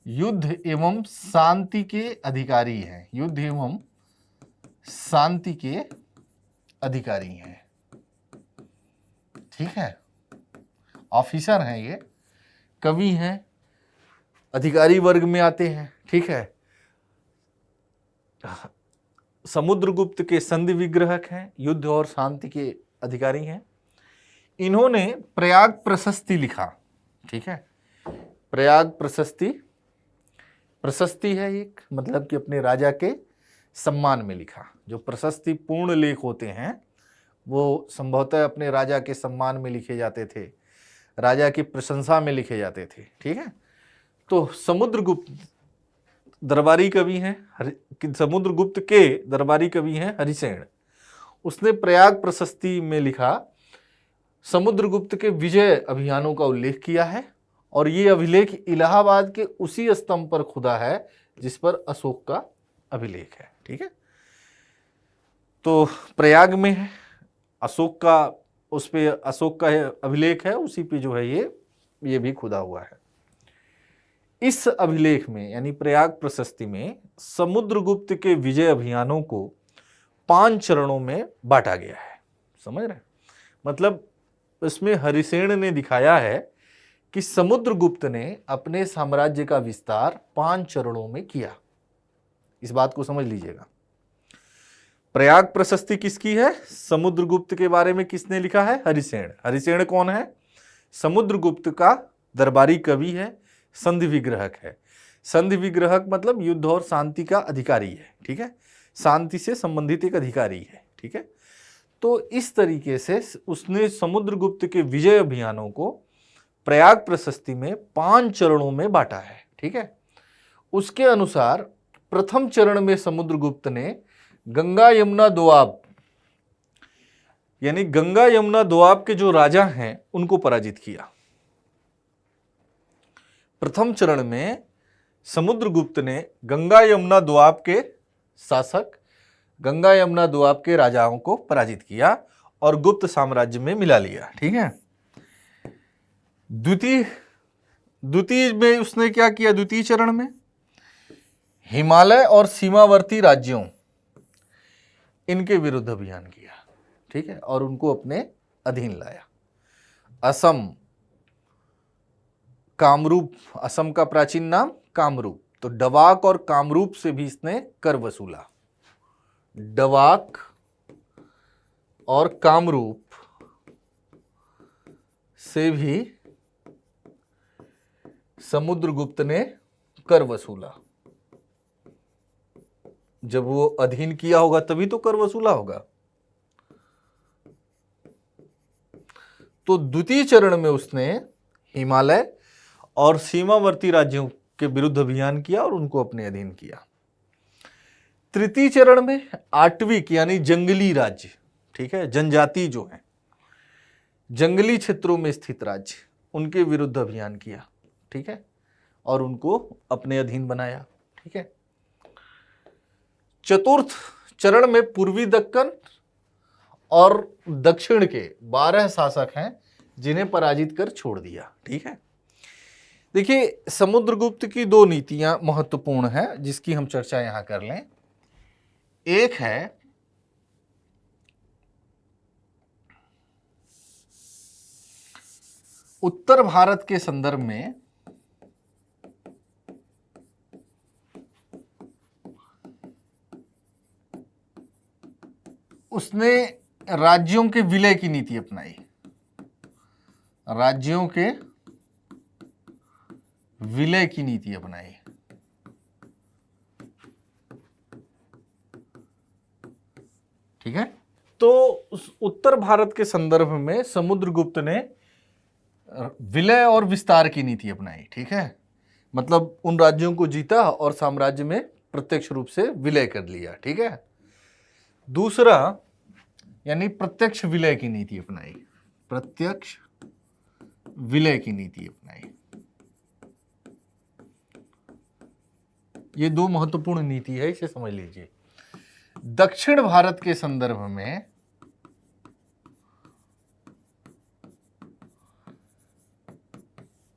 S1: युद्ध एवं शांति के अधिकारी हैं। युद्ध एवं शांति के अधिकारी हैं। ठीक है, ऑफिसर हैं, ये कवि हैं, अधिकारी वर्ग में आते हैं। ठीक है, समुद्रगुप्त के संधि विग्रहक हैं, युद्ध और शांति के अधिकारी हैं। इन्होंने प्रयाग प्रशस्ति लिखा। ठीक है, प्रयाग प्रशस्ति, प्रशस्ति है एक, मतलब कि अपने राजा के सम्मान में लिखा। जो प्रशस्ति पूर्ण लेख होते हैं वो संभवतः अपने राजा के सम्मान में लिखे जाते थे, राजा की प्रशंसा में लिखे जाते थे। ठीक है, तो समुद्रगुप्त दरबारी कवि हैं, समुद्रगुप्त के दरबारी कवि हैं हरिसेन। उसने प्रयाग प्रशस्ति में लिखा, समुद्रगुप्त के विजय अभियानों का उल्लेख किया है, और ये अभिलेख इलाहाबाद के उसी स्तंभ पर खुदा है जिस पर अशोक का अभिलेख है। ठीक है, तो प्रयाग में है अशोक का, उस पे अशोक का अभिलेख है, उसी पे जो है ये भी खुदा हुआ है। इस अभिलेख में यानी प्रयाग प्रशस्ति में समुद्रगुप्त के विजय अभियानों को 5 चरणों में बांटा गया है। समझ रहे हैं, मतलब इसमें हरिसेन ने दिखाया है कि समुद्रगुप्त ने अपने साम्राज्य का विस्तार 5 चरणों में किया। इस बात को समझ लीजिएगा। प्रयाग प्रशस्ति किसकी है? समुद्रगुप्त के बारे में किसने लिखा है? हरिसेन। हरिसेन कौन है? समुद्रगुप्त का दरबारी कवि है, संधि विग्रहक है। संधि विग्रहक मतलब युद्ध और शांति का अधिकारी है। ठीक है, शांति से संबंधित एक अधिकारी है। ठीक है, तो इस तरीके से उसने समुद्रगुप्त के विजय अभियानों को प्रयाग प्रशस्ति में 5 चरणों में बांटा है। ठीक है, उसके अनुसार प्रथम चरण में समुद्रगुप्त ने गंगा यमुना दोआब, यानी गंगा यमुना दोआब के जो राजा हैं उनको पराजित किया। प्रथम चरण में समुद्रगुप्त ने गंगा यमुना दोआब के शासक, गंगा यमुना दोआब के राजाओं को पराजित किया और गुप्त साम्राज्य में मिला लिया। ठीक है। द्वितीय में उसने क्या किया? द्वितीय चरण में हिमालय और सीमावर्ती राज्यों इनके विरुद्ध अभियान किया। ठीक है। और उनको अपने अधीन लाया। असम, कामरूप, असम का प्राचीन नाम कामरूप, तो डवाक और कामरूप से भी इसने कर वसूला। डवाक और कामरूप से भी समुद्रगुप्त ने कर वसूला। जब वो अधीन किया होगा तभी तो कर वसूला होगा। तो द्वितीय चरण में उसने हिमालय और सीमावर्ती राज्यों के विरुद्ध अभियान किया और उनको अपने अधीन किया। तृतीय चरण में आटविक यानी जंगली राज्य, ठीक है, जनजाति जो है, जंगली क्षेत्रों में स्थित राज्य, उनके विरुद्ध अभियान किया। ठीक है। और उनको अपने अधीन बनाया। ठीक है। चतुर्थ चरण में पूर्वी दक्कन और दक्षिण के 12 शासक हैं जिन्हें पराजित कर छोड़ दिया। ठीक है। देखिए, समुद्रगुप्त की 2 नीतियां महत्वपूर्ण हैं जिसकी हम चर्चा यहां कर लें। एक है उत्तर भारत के संदर्भ में उसने राज्यों के विलय की नीति अपनाई। राज्यों के विलय की नीति अपनाई। ठीक है। तो उस उत्तर भारत के संदर्भ में समुद्रगुप्त ने विलय और विस्तार की नीति अपनाई। ठीक है। मतलब उन राज्यों को जीता और साम्राज्य में प्रत्यक्ष रूप से विलय कर लिया। ठीक है। दूसरा यानी प्रत्यक्ष विलय की नीति अपनाई। प्रत्यक्ष विलय की नीति अपनाई। ये 2 महत्वपूर्ण नीति है, इसे समझ लीजिए। दक्षिण भारत के संदर्भ में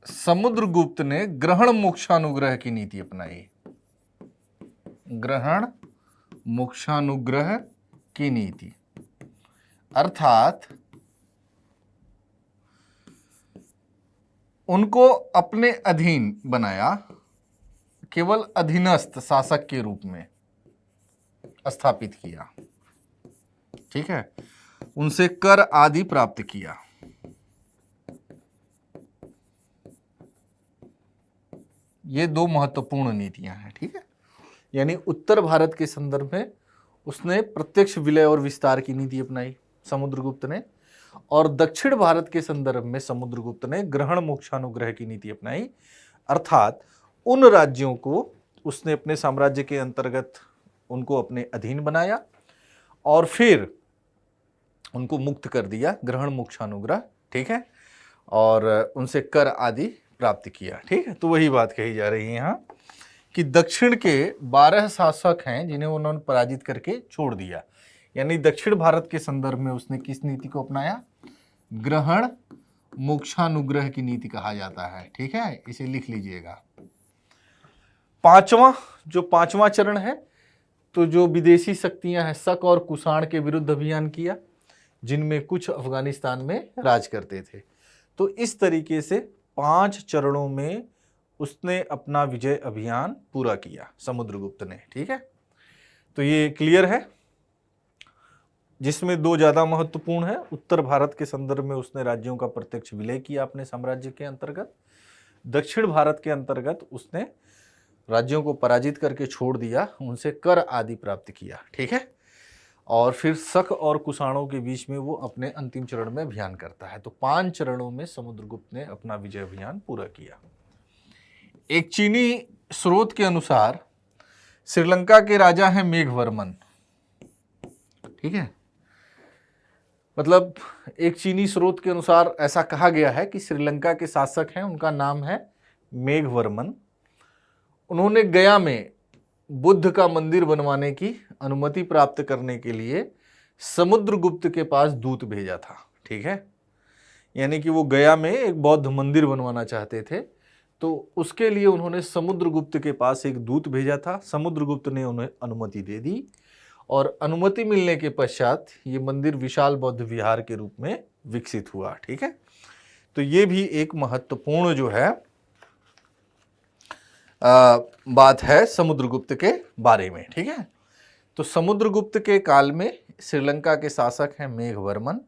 S1: समुद्रगुप्त ने ग्रहण मोक्षानुग्रह की नीति अपनाई। ग्रहण मोक्षानुग्रह की नीति, अर्थात उनको अपने अधीन बनाया, केवल अधीनस्थ शासक के रूप में स्थापित किया। ठीक है। उनसे कर आदि प्राप्त किया। ये 2 महत्वपूर्ण नीतियां हैं। ठीक है। यानी उत्तर भारत के संदर्भ में उसने प्रत्यक्ष विलय और विस्तार की नीति अपनाई समुद्रगुप्त ने, और दक्षिण भारत के संदर्भ में समुद्रगुप्त ने ग्रहण मोक्षानुग्रह की नीति अपनाई, अर्थात उन राज्यों को उसने अपने साम्राज्य के अंतर्गत उनको अपने अधीन बनाया और फिर उनको मुक्त कर दिया, ग्रहण मोक्षानुग्रह। ठीक है। और उनसे कर आदि प्राप्त किया। ठीक है। तो वही बात कही जा रही है यहाँ कि दक्षिण के 12 शासक हैं जिन्हें उन्होंने पराजित करके छोड़ दिया। यानी दक्षिण भारत के संदर्भ में उसने किस नीति को अपनाया? ग्रहण मोक्षानुग्रह की नीति कहा जाता है। ठीक है। इसे लिख लीजिएगा। पांचवा चरण है, तो जो विदेशी शक्तियां हैं, शक और कुषाण के विरुद्ध अभियान किया, जिनमें कुछ अफगानिस्तान में राज करते थे। तो इस तरीके से 5 चरणों में उसने अपना विजय अभियान पूरा किया समुद्रगुप्त ने। ठीक है। तो ये क्लियर है, जिसमें 2 ज्यादा महत्वपूर्ण है। उत्तर भारत के संदर्भ में उसने राज्यों का प्रत्यक्ष विलय किया अपने साम्राज्य के अंतर्गत। दक्षिण भारत के अंतर्गत उसने राज्यों को पराजित करके छोड़ दिया, उनसे कर आदि प्राप्त किया। ठीक है। और फिर शक और कुषाणों के बीच में वो अपने अंतिम चरण में अभियान करता है। तो 5 चरणों में समुद्रगुप्त ने अपना विजय अभियान पूरा किया। एक चीनी स्रोत के अनुसार श्रीलंका के राजा हैं मेघवर्मन, ठीक है। मतलब एक चीनी स्रोत के अनुसार ऐसा कहा गया है कि श्रीलंका के शासक हैं, उनका नाम है मेघवर्मन। उन्होंने गया में बुद्ध का मंदिर बनवाने की अनुमति प्राप्त करने के लिए समुद्रगुप्त के पास दूत भेजा था, ठीक है। यानी कि वो गया में एक बौद्ध मंदिर बनवाना चाहते थे, तो उसके लिए उन्होंने समुद्रगुप्त के पास एक दूत भेजा था। समुद्रगुप्त ने उन्हें अनुमति दे दी और अनुमति मिलने के पश्चात ये मंदिर विशाल बौद्ध विहार के रूप में विकसित हुआ, ठीक है। तो ये भी एक महत्वपूर्ण जो है बात है समुद्रगुप्त के बारे में, ठीक है। तो समुद्रगुप्त के काल में श्रीलंका के शासक हैं मेघवर्मन।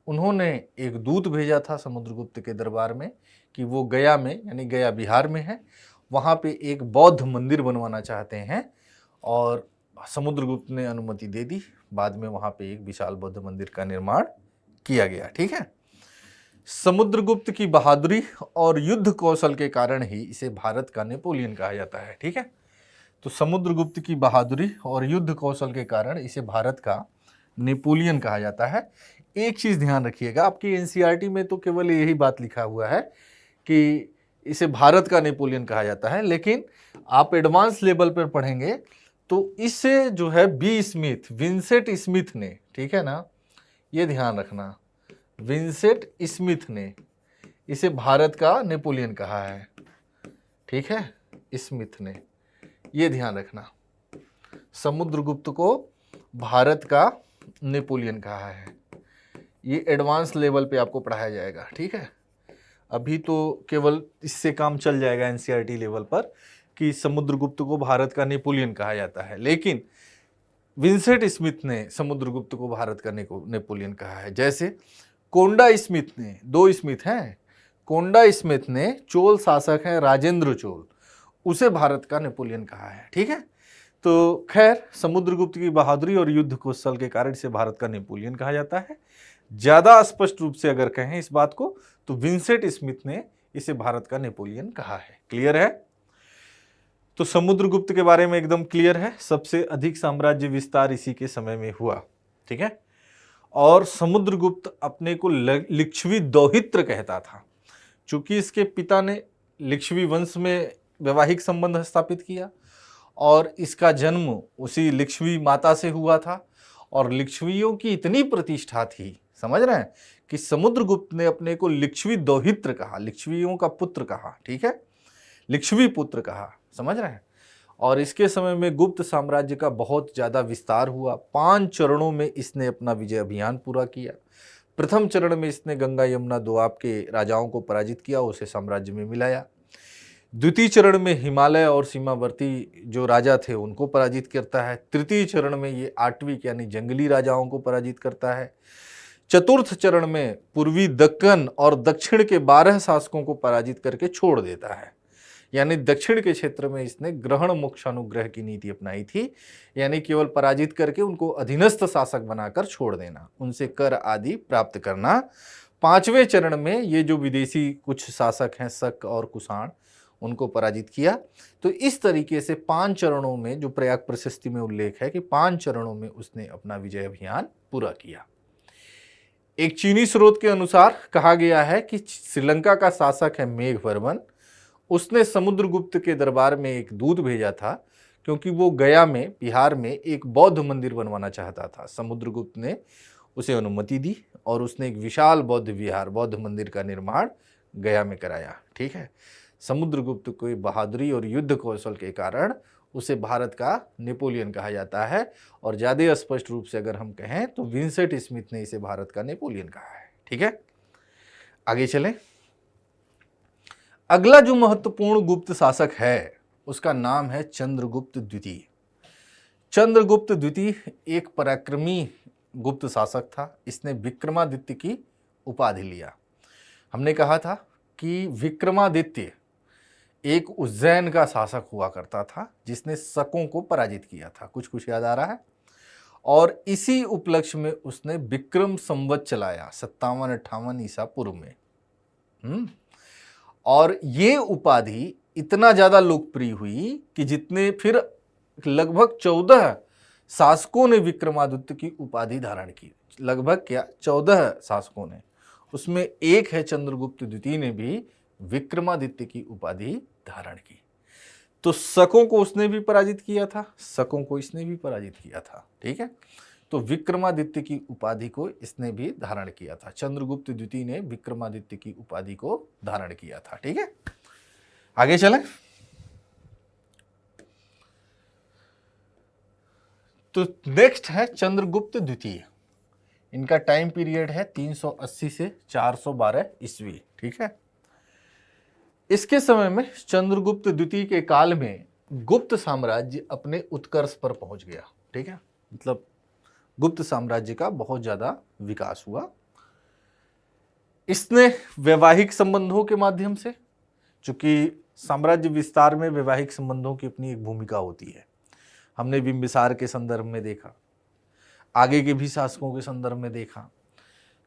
S1: उन्होंने एक दूत भेजा था समुद्रगुप्त के दरबार में कि वो गया में, यानी गया बिहार में है, वहाँ पे एक बौद्ध मंदिर बनवाना चाहते हैं, और समुद्रगुप्त ने अनुमति दे दी। बाद में वहाँ पे एक विशाल बौद्ध मंदिर का निर्माण किया गया, ठीक है। समुद्रगुप्त की बहादुरी और युद्ध कौशल के कारण ही इसे भारत का नेपोलियन कहा जाता है, ठीक है। तो समुद्रगुप्त की बहादुरी और युद्ध कौशल के कारण इसे भारत का नेपोलियन कहा जाता है। एक चीज़ ध्यान रखिएगा, आपकी एनसीईआरटी में तो केवल यही बात लिखा हुआ है कि इसे भारत का नेपोलियन कहा जाता है, लेकिन आप एडवांस लेवल पर पढ़ेंगे तो इसे जो है बी स्मिथ, विंसेंट स्मिथ ने, ठीक है ना, ये ध्यान रखना, विंसेंट स्मिथ ने इसे भारत का नेपोलियन कहा है, ठीक है, स्मिथ ने, ये ध्यान रखना। समुद्रगुप्त को भारत का नेपोलियन कहा है। ये एडवांस लेवल पे आपको पढ़ाया जाएगा, ठीक है। अभी तो केवल इससे काम चल जाएगा एनसीईआरटी लेवल पर कि समुद्रगुप्त को भारत का नेपोलियन कहा जाता है, लेकिन विंसेंट स्मिथ ने समुद्रगुप्त को भारत का नेपोलियन कहा है। जैसे कोंडा स्मिथ ने, दो स्मिथ हैं, कोंडा स्मिथ ने चोल शासक हैं राजेंद्र चोल, उसे भारत का नेपोलियन कहा है, ठीक है। तो खैर, समुद्रगुप्त की बहादुरी और युद्ध कौशल के कारण इसे भारत का नेपोलियन कहा जाता है। ज़्यादा स्पष्ट रूप से अगर कहें इस बात को तो विंसेंट स्मिथ ने इसे भारत का नेपोलियन कहा है। क्लियर है? तो समुद्रगुप्त के बारे में एकदम क्लियर है। सबसे अधिक साम्राज्य विस्तार इसी के समय में हुआ, ठीक है। और समुद्रगुप्त अपने को लिच्छवी दौहित्र कहता था, चूंकि इसके पिता ने लिच्छवी वंश में वैवाहिक संबंध स्थापित किया और इसका जन्म उसी लिच्छवी माता से हुआ था, और लिच्छवियों की इतनी प्रतिष्ठा थी, समझ रहे हैं, कि समुद्रगुप्त ने अपने को लिच्छवी दौहित्र कहा, लिच्छवियों का पुत्र कहा, ठीक है, लिच्छवी पुत्र कहा, समझ रहे हैं। और इसके समय में गुप्त साम्राज्य का बहुत ज़्यादा विस्तार हुआ। 5 चरणों में इसने अपना विजय अभियान पूरा किया। प्रथम चरण में इसने गंगा यमुना दोआब के राजाओं को पराजित किया, उसे साम्राज्य में मिलाया। द्वितीय चरण में हिमालय और सीमावर्ती जो राजा थे उनको पराजित करता है। तृतीय चरण में ये आटविक यानी जंगली राजाओं को पराजित करता है। चतुर्थ चरण में पूर्वी दक्कन और दक्षिण के 12 शासकों को पराजित करके छोड़ देता है। यानी दक्षिण के क्षेत्र में इसने ग्रहण मोक्षानुग्रह की नीति अपनाई थी, यानी केवल पराजित करके उनको अधीनस्थ शासक बनाकर छोड़ देना, उनसे कर आदि प्राप्त करना। 5वें चरण में ये जो विदेशी कुछ शासक हैं शक और कुषाण, उनको पराजित किया। तो इस तरीके से 5 चरणों में, जो प्रयाग प्रशस्ति में उल्लेख है कि 5 चरणों में उसने अपना विजय अभियान पूरा किया। एक चीनी स्रोत के अनुसार कहा गया है कि श्रीलंका का शासक है मेघवर्मन, उसने समुद्रगुप्त के दरबार में एक दूत भेजा था क्योंकि वो गया में, बिहार में एक बौद्ध मंदिर बनवाना चाहता था। समुद्रगुप्त ने उसे अनुमति दी और उसने एक विशाल बौद्ध विहार, बौद्ध मंदिर का निर्माण गया में कराया, ठीक है। समुद्रगुप्त की बहादुरी और युद्ध कौशल के कारण उसे भारत का नेपोलियन कहा जाता है, और ज़्यादा स्पष्ट रूप से अगर हम कहें तो विंसेंट स्मिथ ने इसे भारत का नेपोलियन कहा है, ठीक है। आगे चलें। अगला जो महत्वपूर्ण गुप्त शासक है उसका नाम है चंद्रगुप्त द्वितीय। चंद्रगुप्त द्वितीय एक पराक्रमी गुप्त शासक था। इसने विक्रमादित्य की उपाधि लिया। हमने कहा था कि विक्रमादित्य एक उज्जैन का शासक हुआ करता था जिसने शकों को पराजित किया था, कुछ कुछ याद आ रहा है। और इसी उपलक्ष्य में उसने विक्रम संवत चलाया 57-58 ईसा पूर्व में। और ये उपाधि इतना ज़्यादा लोकप्रिय हुई कि जितने फिर लगभग 14 शासकों ने विक्रमादित्य की उपाधि धारण की। लगभग क्या 14 शासकों ने, उसमें एक है चंद्रगुप्त द्वितीय ने भी विक्रमादित्य की उपाधि धारण की। तो शकों को उसने भी पराजित किया था, शकों को इसने भी पराजित किया था। ठीक है, तो विक्रमादित्य की उपाधि को इसने भी धारण किया था। चंद्रगुप्त द्वितीय ने विक्रमादित्य की उपाधि को धारण किया था। ठीक है, आगे चलें। तो नेक्स्ट है चंद्रगुप्त द्वितीय। इनका टाइम पीरियड है 380 से 412 ईस्वी। ठीक है, इसके समय में चंद्रगुप्त द्वितीय के काल में गुप्त साम्राज्य अपने उत्कर्ष पर पहुंच गया। ठीक है, मतलब गुप्त साम्राज्य का बहुत ज्यादा विकास हुआ। इसने वैवाहिक संबंधों के माध्यम से, चूंकि साम्राज्य विस्तार में वैवाहिक संबंधों की अपनी एक भूमिका होती है, हमने बिंबिसार के संदर्भ में देखा, आगे के भी शासकों के संदर्भ में देखा,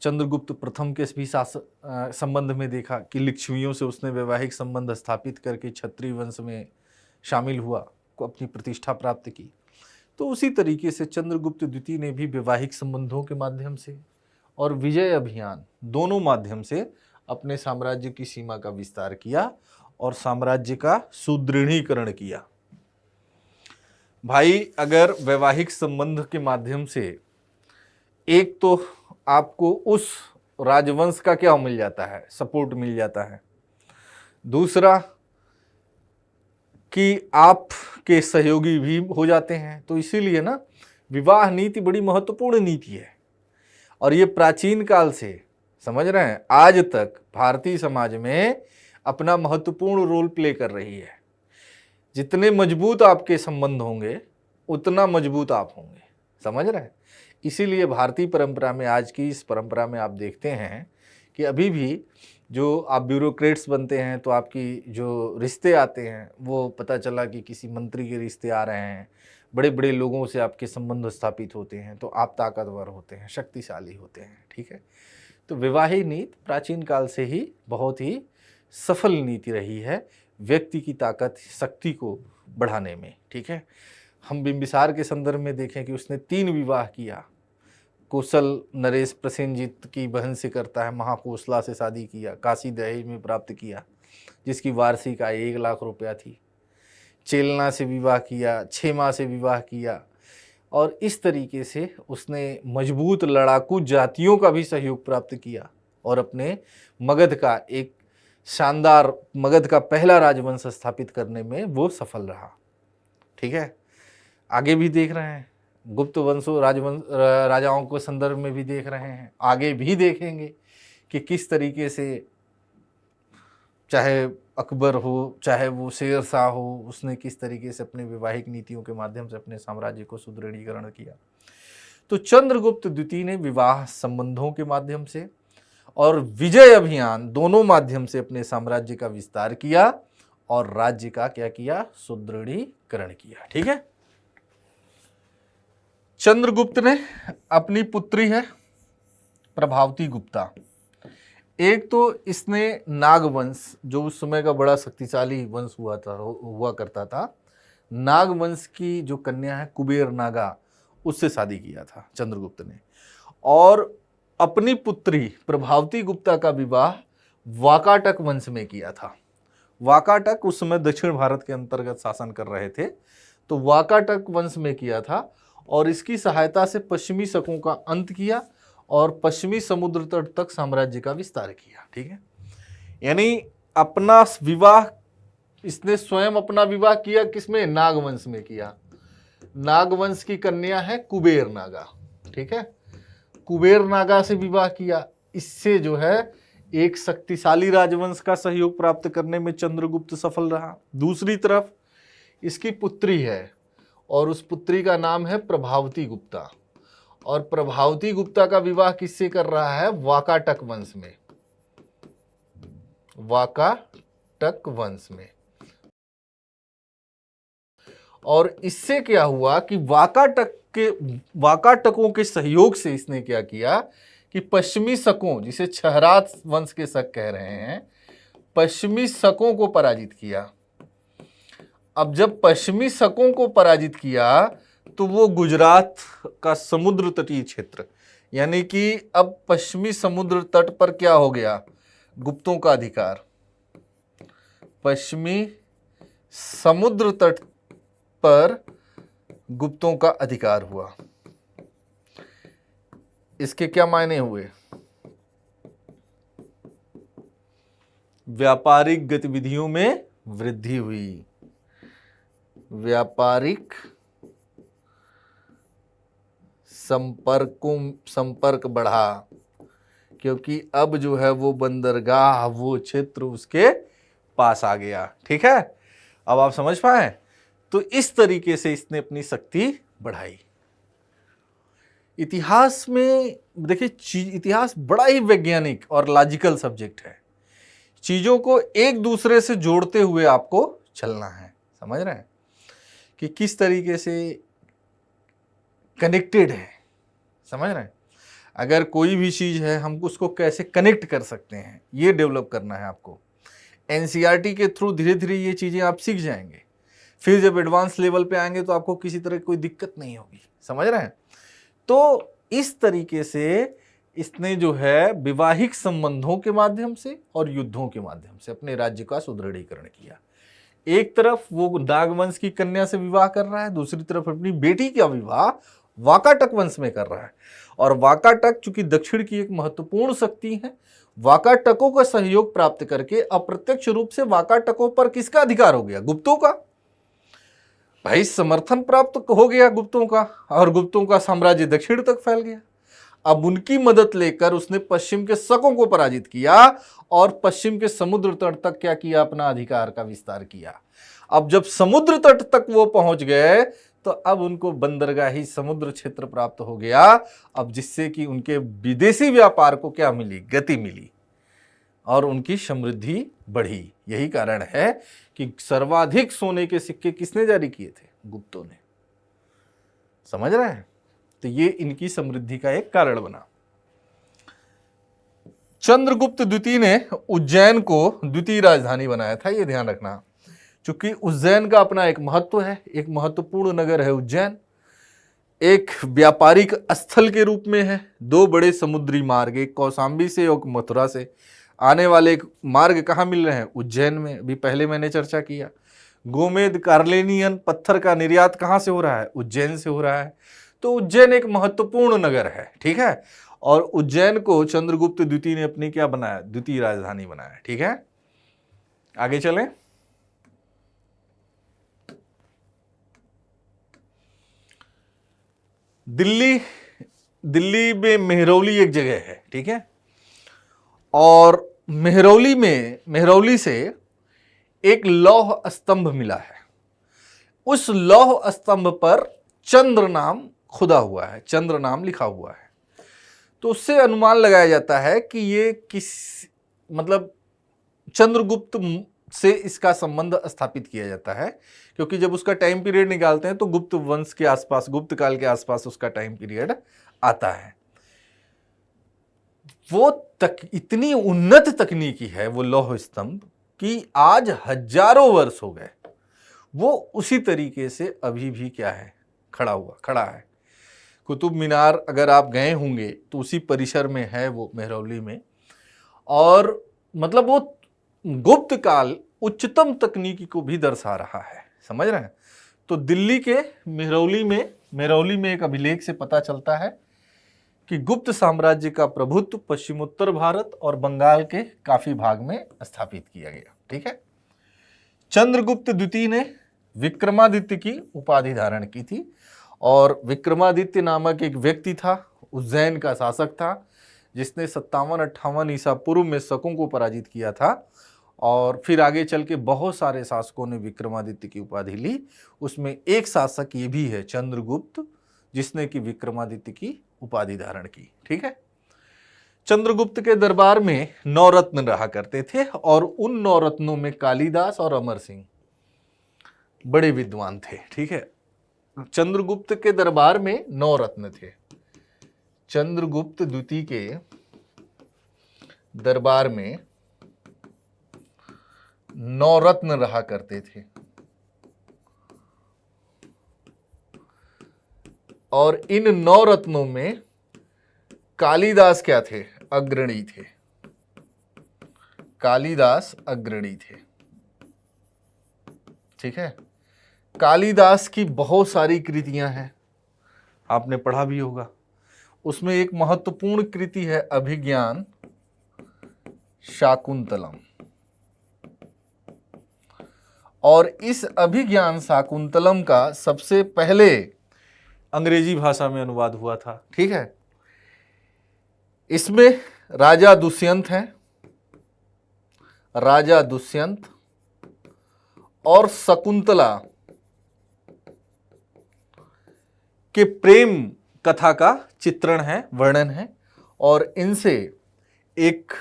S1: चंद्रगुप्त प्रथम के भी संबंध में देखा कि लिच्छवियों से उसने वैवाहिक संबंध स्थापित करके क्षत्रिय वंश में शामिल हुआ, को अपनी प्रतिष्ठा प्राप्त की। तो उसी तरीके से चंद्रगुप्त द्वितीय ने भी वैवाहिक संबंधों के माध्यम से और विजय अभियान दोनों माध्यम से अपने साम्राज्य की सीमा का विस्तार किया और साम्राज्य का सुदृढ़ीकरण किया। भाई, अगर वैवाहिक संबंध के माध्यम से एक तो आपको उस राजवंश का क्या मिल जाता है, सपोर्ट मिल जाता है, दूसरा कि आपके सहयोगी भी हो जाते हैं। तो इसीलिए ना विवाह नीति बड़ी महत्वपूर्ण नीति है और ये प्राचीन काल से, समझ रहे हैं, आज तक भारतीय समाज में अपना महत्वपूर्ण रोल प्ले कर रही है। जितने मजबूत आपके संबंध होंगे उतना मजबूत आप होंगे, समझ रहे हैं। इसीलिए भारतीय परंपरा में, आज की इस परंपरा में आप देखते हैं कि अभी भी जो आप ब्यूरोक्रेट्स बनते हैं तो आपकी जो रिश्ते आते हैं वो पता चला कि किसी मंत्री के रिश्ते आ रहे हैं, बड़े बड़े लोगों से आपके संबंध स्थापित होते हैं, तो आप ताकतवर होते हैं, शक्तिशाली होते हैं। ठीक है, तो वैवाहिक नीति प्राचीन काल से ही बहुत ही सफल नीति रही है व्यक्ति की ताकत शक्ति को बढ़ाने में। ठीक है, हम बिंबिसार के संदर्भ में देखें कि उसने 3 विवाह किया। कौशल नरेश प्रसेनजीत की बहन से करता है, महाकोसला से शादी किया, काशी दहेज में प्राप्त किया जिसकी वार्षिक आय 1 लाख रुपया थी। चेलना से विवाह किया, छेमा से विवाह किया और इस तरीके से उसने मजबूत लड़ाकू जातियों का भी सहयोग प्राप्त किया और अपने मगध का एक शानदार, मगध का पहला राजवंश स्थापित करने में वो सफल रहा। ठीक है, आगे भी देख रहे हैं, गुप्त वंशों राजाओं के संदर्भ में भी देख रहे हैं, आगे भी देखेंगे कि किस तरीके से, चाहे अकबर हो चाहे वो शेर शाह हो, उसने किस तरीके से अपने वैवाहिक नीतियों के माध्यम से अपने साम्राज्य को सुदृढ़ीकरण किया। तो चंद्रगुप्त द्वितीय ने विवाह संबंधों के माध्यम से और विजय अभियान दोनों माध्यम से अपने साम्राज्य का विस्तार किया और राज्य का क्या किया, सुदृढ़ीकरण किया। ठीक है, चंद्रगुप्त ने अपनी पुत्री है प्रभावती गुप्ता। एक तो इसने नागवंश, जो उस समय का बड़ा शक्तिशाली वंश हुआ करता था, नागवंश की जो कन्या है कुबेर नागा, उससे शादी किया था चंद्रगुप्त ने और अपनी पुत्री प्रभावती गुप्ता का विवाह वाकाटक वंश में किया था। वाकाटक उस समय दक्षिण भारत के अंतर्गत शासन कर रहे थे, तो वाकाटक वंश में किया था और इसकी सहायता से पश्चिमी शकों का अंत किया और पश्चिमी समुद्र तट तक साम्राज्य का विस्तार किया। ठीक है, यानी अपना विवाह इसने स्वयं अपना विवाह किया किसमें, नागवंश में किया। नागवंश की कन्या है कुबेर नागा। ठीक है, कुबेर नागा से विवाह किया। इससे जो है एक शक्तिशाली राजवंश का सहयोग प्राप्त करने में चंद्रगुप्त सफल रहा। दूसरी तरफ इसकी पुत्री है और उस पुत्री का नाम है प्रभावती गुप्ता और प्रभावती गुप्ता का विवाह किससे कर रहा है, वाकाटक वंश में, वाकाटक वंश में। और इससे क्या हुआ कि वाकाटकों के सहयोग से इसने क्या किया कि पश्चिमी शकों, जिसे छहरात वंश के शक कह रहे हैं, पश्चिमी शकों को पराजित किया। अब जब पश्चिमी शकों को पराजित किया तो वो गुजरात का समुद्र तटीय क्षेत्र, यानी कि अब पश्चिमी समुद्र तट पर क्या हो गया, गुप्तों का अधिकार। पश्चिमी समुद्र तट पर गुप्तों का अधिकार हुआ। इसके क्या मायने हुए, व्यापारिक गतिविधियों में वृद्धि हुई, व्यापारिक संपर्क बढ़ा, क्योंकि अब जो है वो बंदरगाह, वो क्षेत्र उसके पास आ गया। ठीक है, अब आप समझ पाए। तो इस तरीके से इसने अपनी शक्ति बढ़ाई। इतिहास में देखिए, इतिहास बड़ा ही वैज्ञानिक और लॉजिकल सब्जेक्ट है। चीजों को एक दूसरे से जोड़ते हुए आपको चलना है, समझ रहे हैं कि किस तरीके से कनेक्टेड है, समझ रहे हैं। अगर कोई भी चीज है, हम उसको कैसे कनेक्ट कर सकते हैं, ये डेवलप करना है आपको। एनसीईआरटी के थ्रू धीरे धीरे ये चीजें आप सीख जाएंगे। फिर जब एडवांस लेवल पे आएंगे तो आपको किसी तरह की कोई दिक्कत नहीं होगी, समझ रहे हैं। तो इस तरीके से इसने जो है वैवाहिक संबंधों के माध्यम से और युद्धों के माध्यम से अपने राज्य का सुदृढ़ीकरण किया। एक तरफ वो नागवंश की कन्या से विवाह कर रहा है, दूसरी तरफ अपनी बेटी का विवाह वाकाटक वंश में कर रहा है। और वाकाटक चूंकि दक्षिण की एक महत्वपूर्ण शक्ति है, वाकाटकों का सहयोग प्राप्त करके अप्रत्यक्ष रूप से वाकाटकों पर किसका अधिकार हो गया, गुप्तों का। भाई समर्थन प्राप्त हो गया गुप्तों का, और गुप्तों का साम्राज्य दक्षिण तक फैल गया। अब उनकी मदद लेकर उसने पश्चिम के शकों को पराजित किया और पश्चिम के समुद्र तट तक क्या किया, अपना अधिकार का विस्तार किया। अब जब समुद्र तट तक वो पहुंच गए तो अब उनको बंदरगाही समुद्र क्षेत्र प्राप्त हो गया, अब जिससे कि उनके विदेशी व्यापार को क्या मिली, गति मिली और उनकी समृद्धि बढ़ी। यही कारण है कि सर्वाधिक सोने के सिक्के किसने जारी किए थे, गुप्तों ने, समझ रहे हैं। तो ये इनकी समृद्धि का एक कारण बना। चंद्रगुप्त द्वितीय ने उज्जैन को द्वितीय राजधानी बनाया था, ये ध्यान रखना। चूंकि उज्जैन का अपना एक महत्व है, एक महत्वपूर्ण नगर है उज्जैन, एक व्यापारिक स्थल के रूप में है। दो बड़े समुद्री मार्ग, एक कौशाम्बी से और मथुरा से आने वाले मार्ग कहाँ मिल रहे हैं, उज्जैन में। अभी पहले मैंने चर्चा किया। गोमेद कार्लेनियन पत्थर का निर्यात कहाँ से हो रहा है, उज्जैन से हो रहा है। तो उज्जैन एक महत्वपूर्ण नगर है, ठीक है। और उज्जैन को चंद्रगुप्त द्वितीय ने अपनी क्या बनाया, द्वितीय राजधानी बनाया, ठीक है। आगे चलें। दिल्ली में मेहरौली एक जगह है, ठीक है। और मेहरौली से एक लौह स्तंभ मिला है। उस लौह स्तंभ पर चंद्र नाम खुदा हुआ है, चंद्र नाम लिखा हुआ है। तो उससे अनुमान लगाया जाता है कि ये मतलब चंद्रगुप्त से इसका संबंध स्थापित किया जाता है, क्योंकि जब उसका टाइम पीरियड निकालते हैं तो गुप्त वंश के आसपास, गुप्त काल के आसपास उसका टाइम पीरियड आता है। वो इतनी उन्नत तकनीकी है वो लौह स्तंभ कि आज हजारों वर्ष हो गए वो उसी तरीके से अभी भी क्या है, खड़ा है। कुतुब मीनार अगर आप गए होंगे तो उसी परिसर में है वो, मेहरौली में। और मतलब वो गुप्त काल उच्चतम तकनीकी को भी दर्शा रहा है, समझ रहे हैं। तो दिल्ली के मेहरौली में एक अभिलेख से पता चलता है कि गुप्त साम्राज्य का प्रभुत्व पश्चिमोत्तर भारत और बंगाल के काफी भाग में स्थापित किया गया, ठीक है। चंद्रगुप्त द्वितीय ने विक्रमादित्य की उपाधि धारण की थी, और विक्रमादित्य नामक एक व्यक्ति था, उज्जैन का शासक था, जिसने 57-58 ईसा पूर्व में शकों को पराजित किया था। और फिर आगे चल के बहुत सारे शासकों ने विक्रमादित्य की उपाधि ली। उसमें एक शासक ये भी है चंद्रगुप्त, जिसने कि विक्रमादित्य की उपाधि धारण की, ठीक है। चंद्रगुप्त के दरबार में 9 रत्न रहा करते थे, और उन 9 रत्नों में कालिदास और अमर सिंह बड़े विद्वान थे, ठीक है। चंद्रगुप्त के दरबार में 9 रत्न थे। चंद्रगुप्त द्वितीय के दरबार में 9 रत्न रहा करते थे। और इन 9 रत्नों में कालिदास क्या थे? अग्रणी थे। कालिदास अग्रणी थे। ठीक है। कालिदास की बहुत सारी कृतियां हैं, आपने पढ़ा भी होगा। उसमें एक महत्वपूर्ण कृति है अभिज्ञान शाकुंतलम। और इस अभिज्ञान शाकुंतलम का सबसे पहले अंग्रेजी भाषा में अनुवाद हुआ था। ठीक है। इसमें राजा दुष्यंत हैं, राजा दुष्यंत और शकुंतला के प्रेम कथा का चित्रण है, वर्णन है। और इनसे एक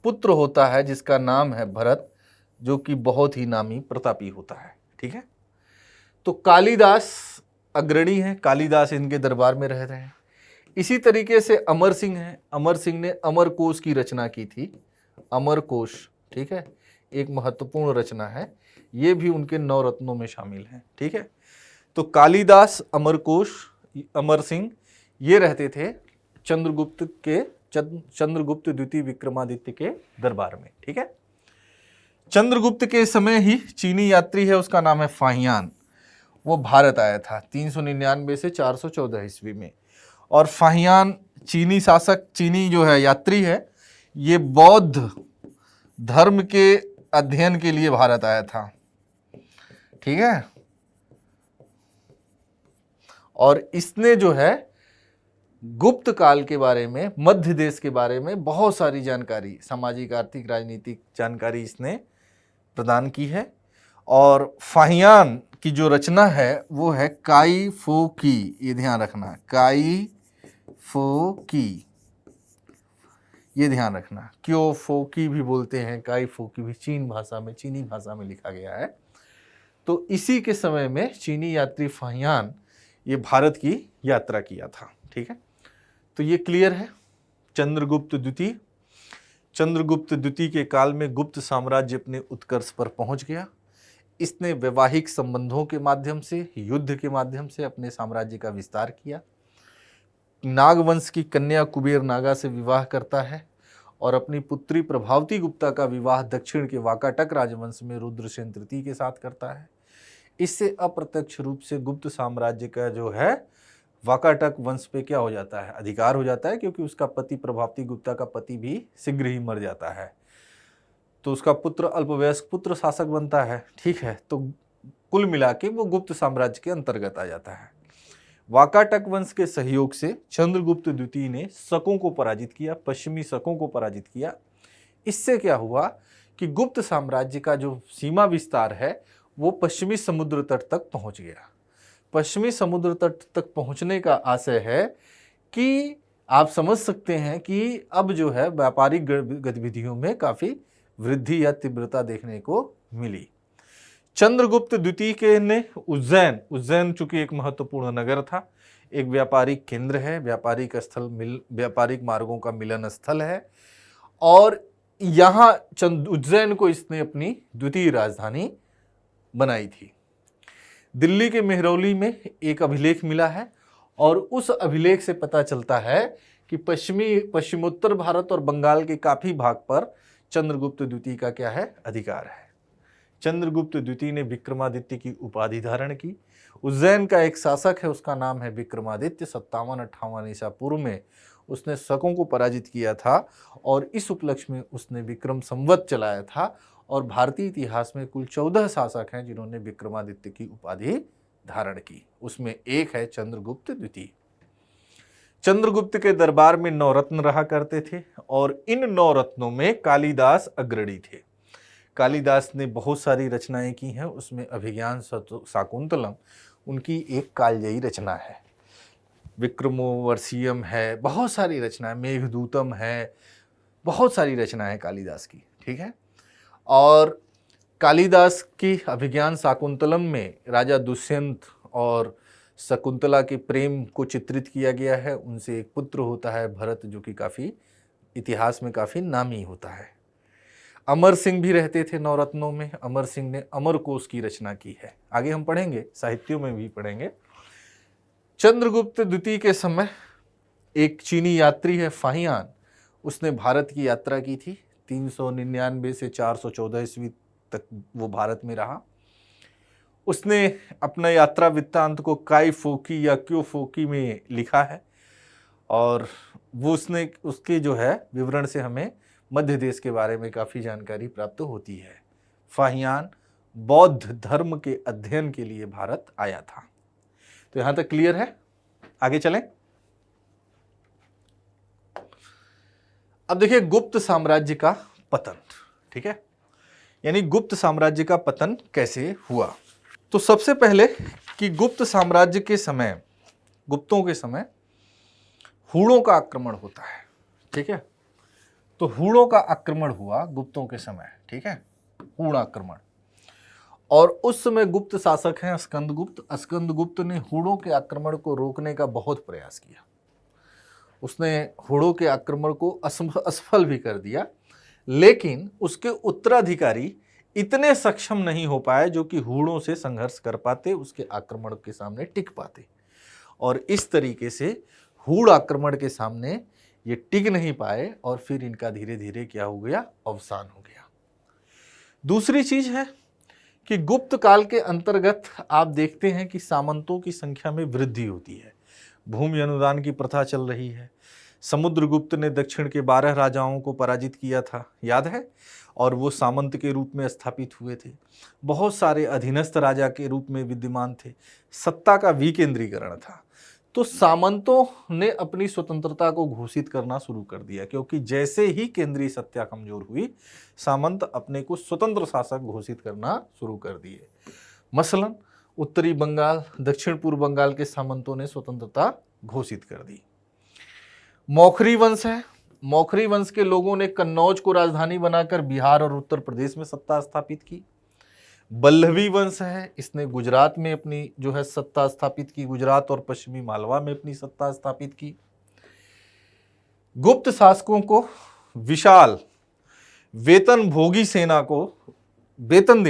S1: पुत्र होता है जिसका नाम है भरत, जो कि बहुत ही नामी प्रतापी होता है। ठीक है। तो कालिदास अग्रणी है, कालिदास इनके दरबार में रह रहे हैं। इसी तरीके से अमर सिंह है, अमर सिंह ने अमरकोश की रचना की थी। अमरकोश, ठीक है, एक महत्वपूर्ण रचना है। ये भी उनके 9 रत्नों में शामिल है। ठीक है। तो कालिदास, अमरकोश, अमर सिंह ये रहते थे चंद्रगुप्त द्वितीय विक्रमादित्य के दरबार में। ठीक है। चंद्रगुप्त के समय ही चीनी यात्री है, उसका नाम है फाहियान, वो भारत आया था 399 से 414 ईस्वी में। और फाहियान चीनी शासक, चीनी जो है यात्री है, ये बौद्ध धर्म के अध्ययन के लिए भारत आया था। ठीक है। और इसने जो है गुप्त काल के बारे में, मध्य देश के बारे में बहुत सारी जानकारी, सामाजिक, आर्थिक, राजनीतिक जानकारी इसने प्रदान की है। और फाहियान की जो रचना है वो है काई फो की, ये ध्यान रखना, काई फो की, ये ध्यान रखना। क्यों फो की भी बोलते हैं, काई फो की भी चीनी भाषा में लिखा गया है। तो इसी के समय में चीनी यात्री फाहियान ये भारत की यात्रा किया था। ठीक है। तो ये क्लियर है। चंद्रगुप्त द्वितीय के काल में गुप्त साम्राज्य अपने उत्कर्ष पर पहुंच गया। इसने वैवाहिक संबंधों के माध्यम से, युद्ध के माध्यम से अपने साम्राज्य का विस्तार किया। नागवंश की कन्या कुबेर नागा से विवाह करता है और अपनी पुत्री प्रभावती गुप्ता का विवाह दक्षिण के वाकाटक राजवंश में रुद्रसेन तृतीय के साथ करता है। इससे अप्रत्यक्ष रूप से गुप्त साम्राज्य का जो है वाकाटक वंश पे क्या हो जाता है? अधिकार हो जाता है, क्योंकि उसका पति, प्रभावती गुप्ता का पति भी शीघ्र ही मर जाता है। तो उसका पुत्र अल्पवयस्क पुत्र शासक बनता है। ठीक है। तो कुल मिला के वो गुप्त साम्राज्य के अंतर्गत आ जाता है। वाकाटक वंश के सहयोग से चंद्रगुप्त द्वितीय ने शकों को पराजित किया, पश्चिमी शकों को पराजित किया। इससे क्या हुआ कि गुप्त साम्राज्य का जो सीमा विस्तार है वो पश्चिमी समुद्र तट तक पहुंच गया। पश्चिमी समुद्र तट तक पहुंचने का आशय है कि आप समझ सकते हैं कि अब जो है व्यापारिक गतिविधियों में काफी वृद्धि या तीव्रता देखने को मिली। चंद्रगुप्त द्वितीय के ने उज्जैन चूंकि एक महत्वपूर्ण नगर था, एक व्यापारिक केंद्र है, व्यापारिक मार्गों का मिलन स्थल है, और यहाँ उज्जैन को इसने अपनी द्वितीय राजधानी बनाई थी। दिल्ली के मेहरौली में एक अभिलेख मिला है और उस अभिलेख से पता चलता है कि पश्चिमोत्तर भारत और बंगाल के काफी भाग पर चंद्रगुप्त द्वितीय का क्या है? अधिकार है। चंद्रगुप्त द्वितीय ने विक्रमादित्य की उपाधि धारण की। उज्जैन का एक शासक है, उसका नाम है विक्रमादित्य। 57-58 ईसा पूर्व में उसने शकों को पराजित किया था और इस उपलक्ष्य में उसने विक्रम संवत चलाया था। और भारतीय इतिहास में कुल 14 शासक हैं जिन्होंने विक्रमादित्य की उपाधि धारण की, उसमें एक है चंद्रगुप्त द्वितीय। चंद्रगुप्त के दरबार में 9 रत्न रहा करते थे और इन 9 रत्नों में कालिदास अग्रणी थे। कालिदास ने बहुत सारी रचनाएं की हैं, उसमें अभिज्ञान शाकुंतलम उनकी एक कालजयी रचना है। विक्रमोर्वशीयम है, बहुत सारी रचनाएं, मेघदूतम है, बहुत सारी रचनाएं कालिदास की। ठीक है। और कालिदास की अभिज्ञान शाकुंतलम में राजा दुष्यंत और शकुंतला के प्रेम को चित्रित किया गया है। उनसे एक पुत्र होता है भरत, जो कि काफ़ी इतिहास में काफ़ी नामी होता है। अमर सिंह भी रहते थे 9 रत्नों में। अमर सिंह ने अमरकोश की रचना की है, आगे हम पढ़ेंगे, साहित्यों में भी पढ़ेंगे। चंद्रगुप्त द्वितीय के समय एक चीनी यात्री है फाहियान, उसने भारत की यात्रा की थी। 399 से 414 ईस्वी तक वो भारत में रहा। उसने अपना यात्रा वृत्तांत को काई फोकी या क्यों फोकी में लिखा है और वो उसके जो है विवरण से हमें मध्य देश के बारे में काफ़ी जानकारी प्राप्त होती है। फाहियान बौद्ध धर्म के अध्ययन के लिए भारत आया था। तो यहां तक क्लियर है। आगे चलें। अब देखिए गुप्त साम्राज्य का पतन, ठीक है, यानी गुप्त साम्राज्य का पतन कैसे हुआ। तो सबसे पहले कि गुप्त साम्राज्य के समय, गुप्तों के समय हूणों का आक्रमण होता है, ठीक है। तो हूणों का आक्रमण हुआ गुप्तों के समय, ठीक है, हूण आक्रमण। और उस समय गुप्त शासक हैं स्कंदगुप्त। स्कंदगुप्त ने हूणों के आक्रमण को रोकने का बहुत प्रयास किया। उसने हूणों के आक्रमण को असफल भी कर दिया, लेकिन उसके उत्तराधिकारी इतने सक्षम नहीं हो पाए जो कि हूणों से संघर्ष कर पाते, उसके आक्रमण के सामने टिक पाते। और इस तरीके से हूण आक्रमण के सामने ये टिक नहीं पाए और फिर इनका धीरे धीरे क्या हो गया, अवसान हो गया। दूसरी चीज है कि गुप्त काल के अंतर्गत आप देखते हैं कि सामंतों की संख्या में वृद्धि होती है। भूमि अनुदान की प्रथा चल रही है। समुद्रगुप्त ने दक्षिण के 12 राजाओं को पराजित किया था, याद है, और वो सामंत के रूप में स्थापित हुए थे। बहुत सारे अधीनस्थ राजा के रूप में विद्यमान थे। सत्ता का विकेंद्रीकरण था। तो सामंतों ने अपनी स्वतंत्रता को घोषित करना शुरू कर दिया, क्योंकि जैसे ही केंद्रीय सत्ता कमजोर हुई, सामंत अपने को स्वतंत्र शासक घोषित करना शुरू कर दिए। मसलन उत्तरी बंगाल, दक्षिण पूर्व बंगाल के सामंतों ने स्वतंत्रता घोषित कर दी। मौखरी वंश है। मौखरी वंश के लोगों ने कन्नौज को राजधानी बनाकर बिहार और उत्तर प्रदेश में सत्ता स्थापित की। बल्लवी वंश है, इसने गुजरात में अपनी जो है सत्ता स्थापित की, गुजरात और पश्चिमी मालवा में अपनी सत्ता स्थापित की। गुप्त शासकों को विशाल वेतन भोगी सेना को वेतन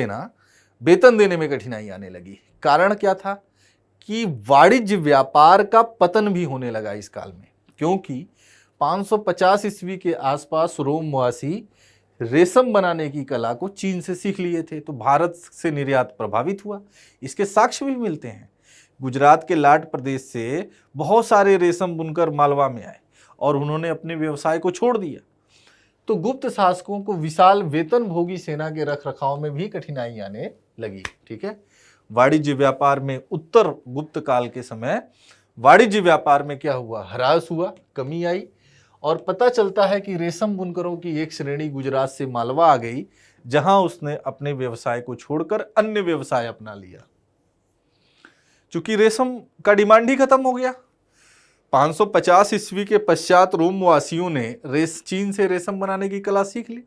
S1: देने में कठिनाई आने लगी। कारण क्या था कि वाणिज्य व्यापार का पतन भी होने लगा इस काल में, क्योंकि 550 ईस्वी के आसपास रोमवासी रेशम बनाने की कला को चीन से सीख लिए थे, तो भारत से निर्यात प्रभावित हुआ। इसके साक्ष्य भी मिलते हैं। गुजरात के लाट प्रदेश से बहुत सारे रेशम बुनकर मालवा में आए और उन्होंने अपने व्यवसाय को छोड़ दिया। तो गुप्त शासकों को विशाल वेतन भोगी सेना के रखरखाव में भी कठिनाई आने लगी, ठीक है। वाणिज्य व्यापार में उत्तर गुप्त काल के समय वाणिज्य व्यापार में क्या हुआ, ह्रास हुआ, कमी आई। और पता चलता है कि रेशम बुनकरों की एक श्रेणी गुजरात से मालवा आ गई, जहां उसने अपने व्यवसाय को छोड़कर अन्य व्यवसाय अपना लिया, चूंकि रेशम का डिमांड ही खत्म हो गया। 550 ईस्वी के पश्चात रोमवासियों ने चीन से रेशम बनाने की कला सीख ली,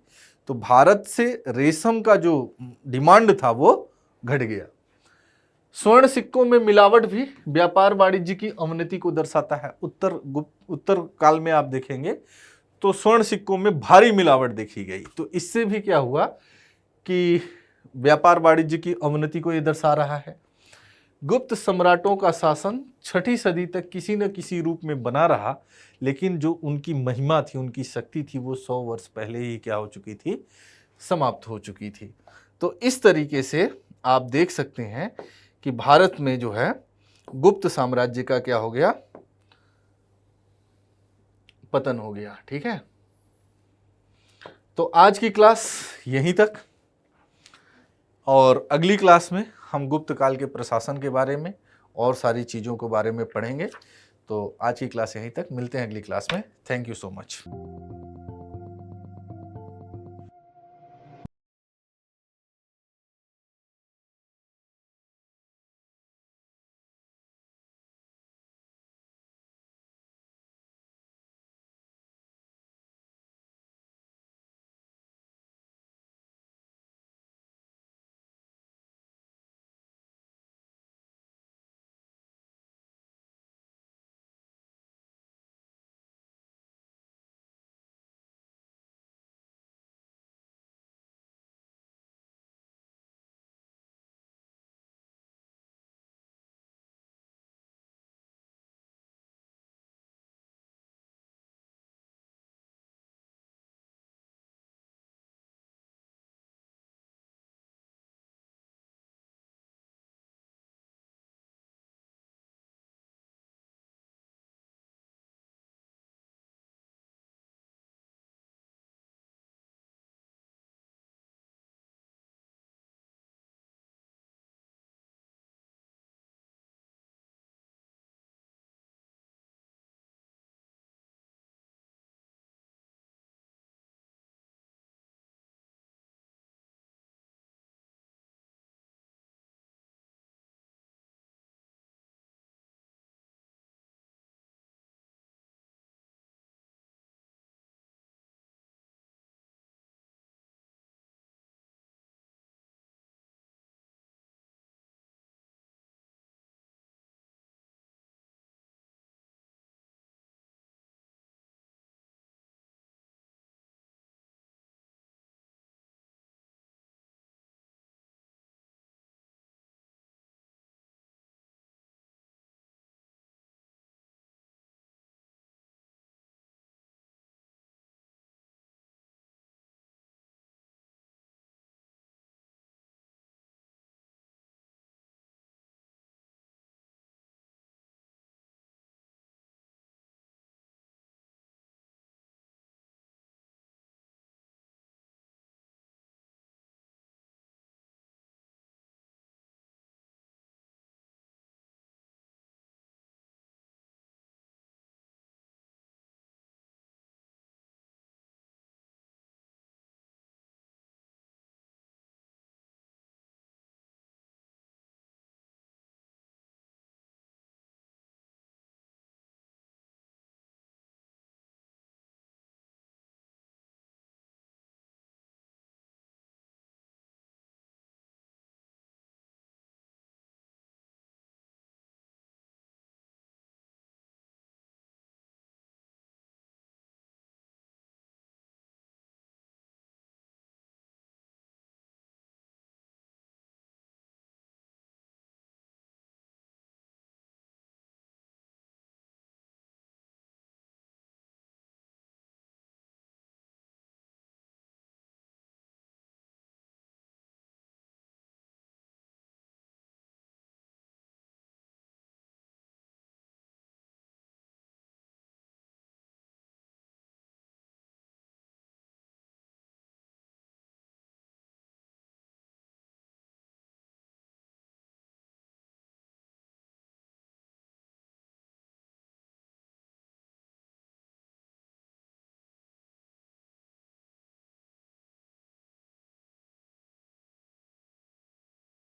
S1: तो भारत से रेशम का जो डिमांड था वो घट गया। स्वर्ण सिक्कों में मिलावट भी व्यापार वाणिज्य की अवनति को दर्शाता है। उत्तर काल में आप देखेंगे तो स्वर्ण सिक्कों में भारी मिलावट देखी गई, तो इससे भी क्या हुआ कि व्यापार वाणिज्य की अवनति को यह दर्शा रहा है। गुप्त सम्राटों का शासन 6ठी सदी तक किसी न किसी रूप में बना रहा, लेकिन जो उनकी महिमा थी, उनकी शक्ति थी, वो 100 वर्ष पहले ही क्या हो चुकी थी, समाप्त हो चुकी थी। तो इस तरीके से आप देख सकते हैं कि भारत में जो है गुप्त साम्राज्य का क्या हो गया, पतन हो गया, ठीक है। तो आज की क्लास यहीं तक, और अगली क्लास में हम गुप्त काल के प्रशासन के बारे में और सारी चीज़ों के बारे में पढ़ेंगे। तो आज की क्लास यहीं तक, मिलते हैं अगली क्लास में। Thank you so much.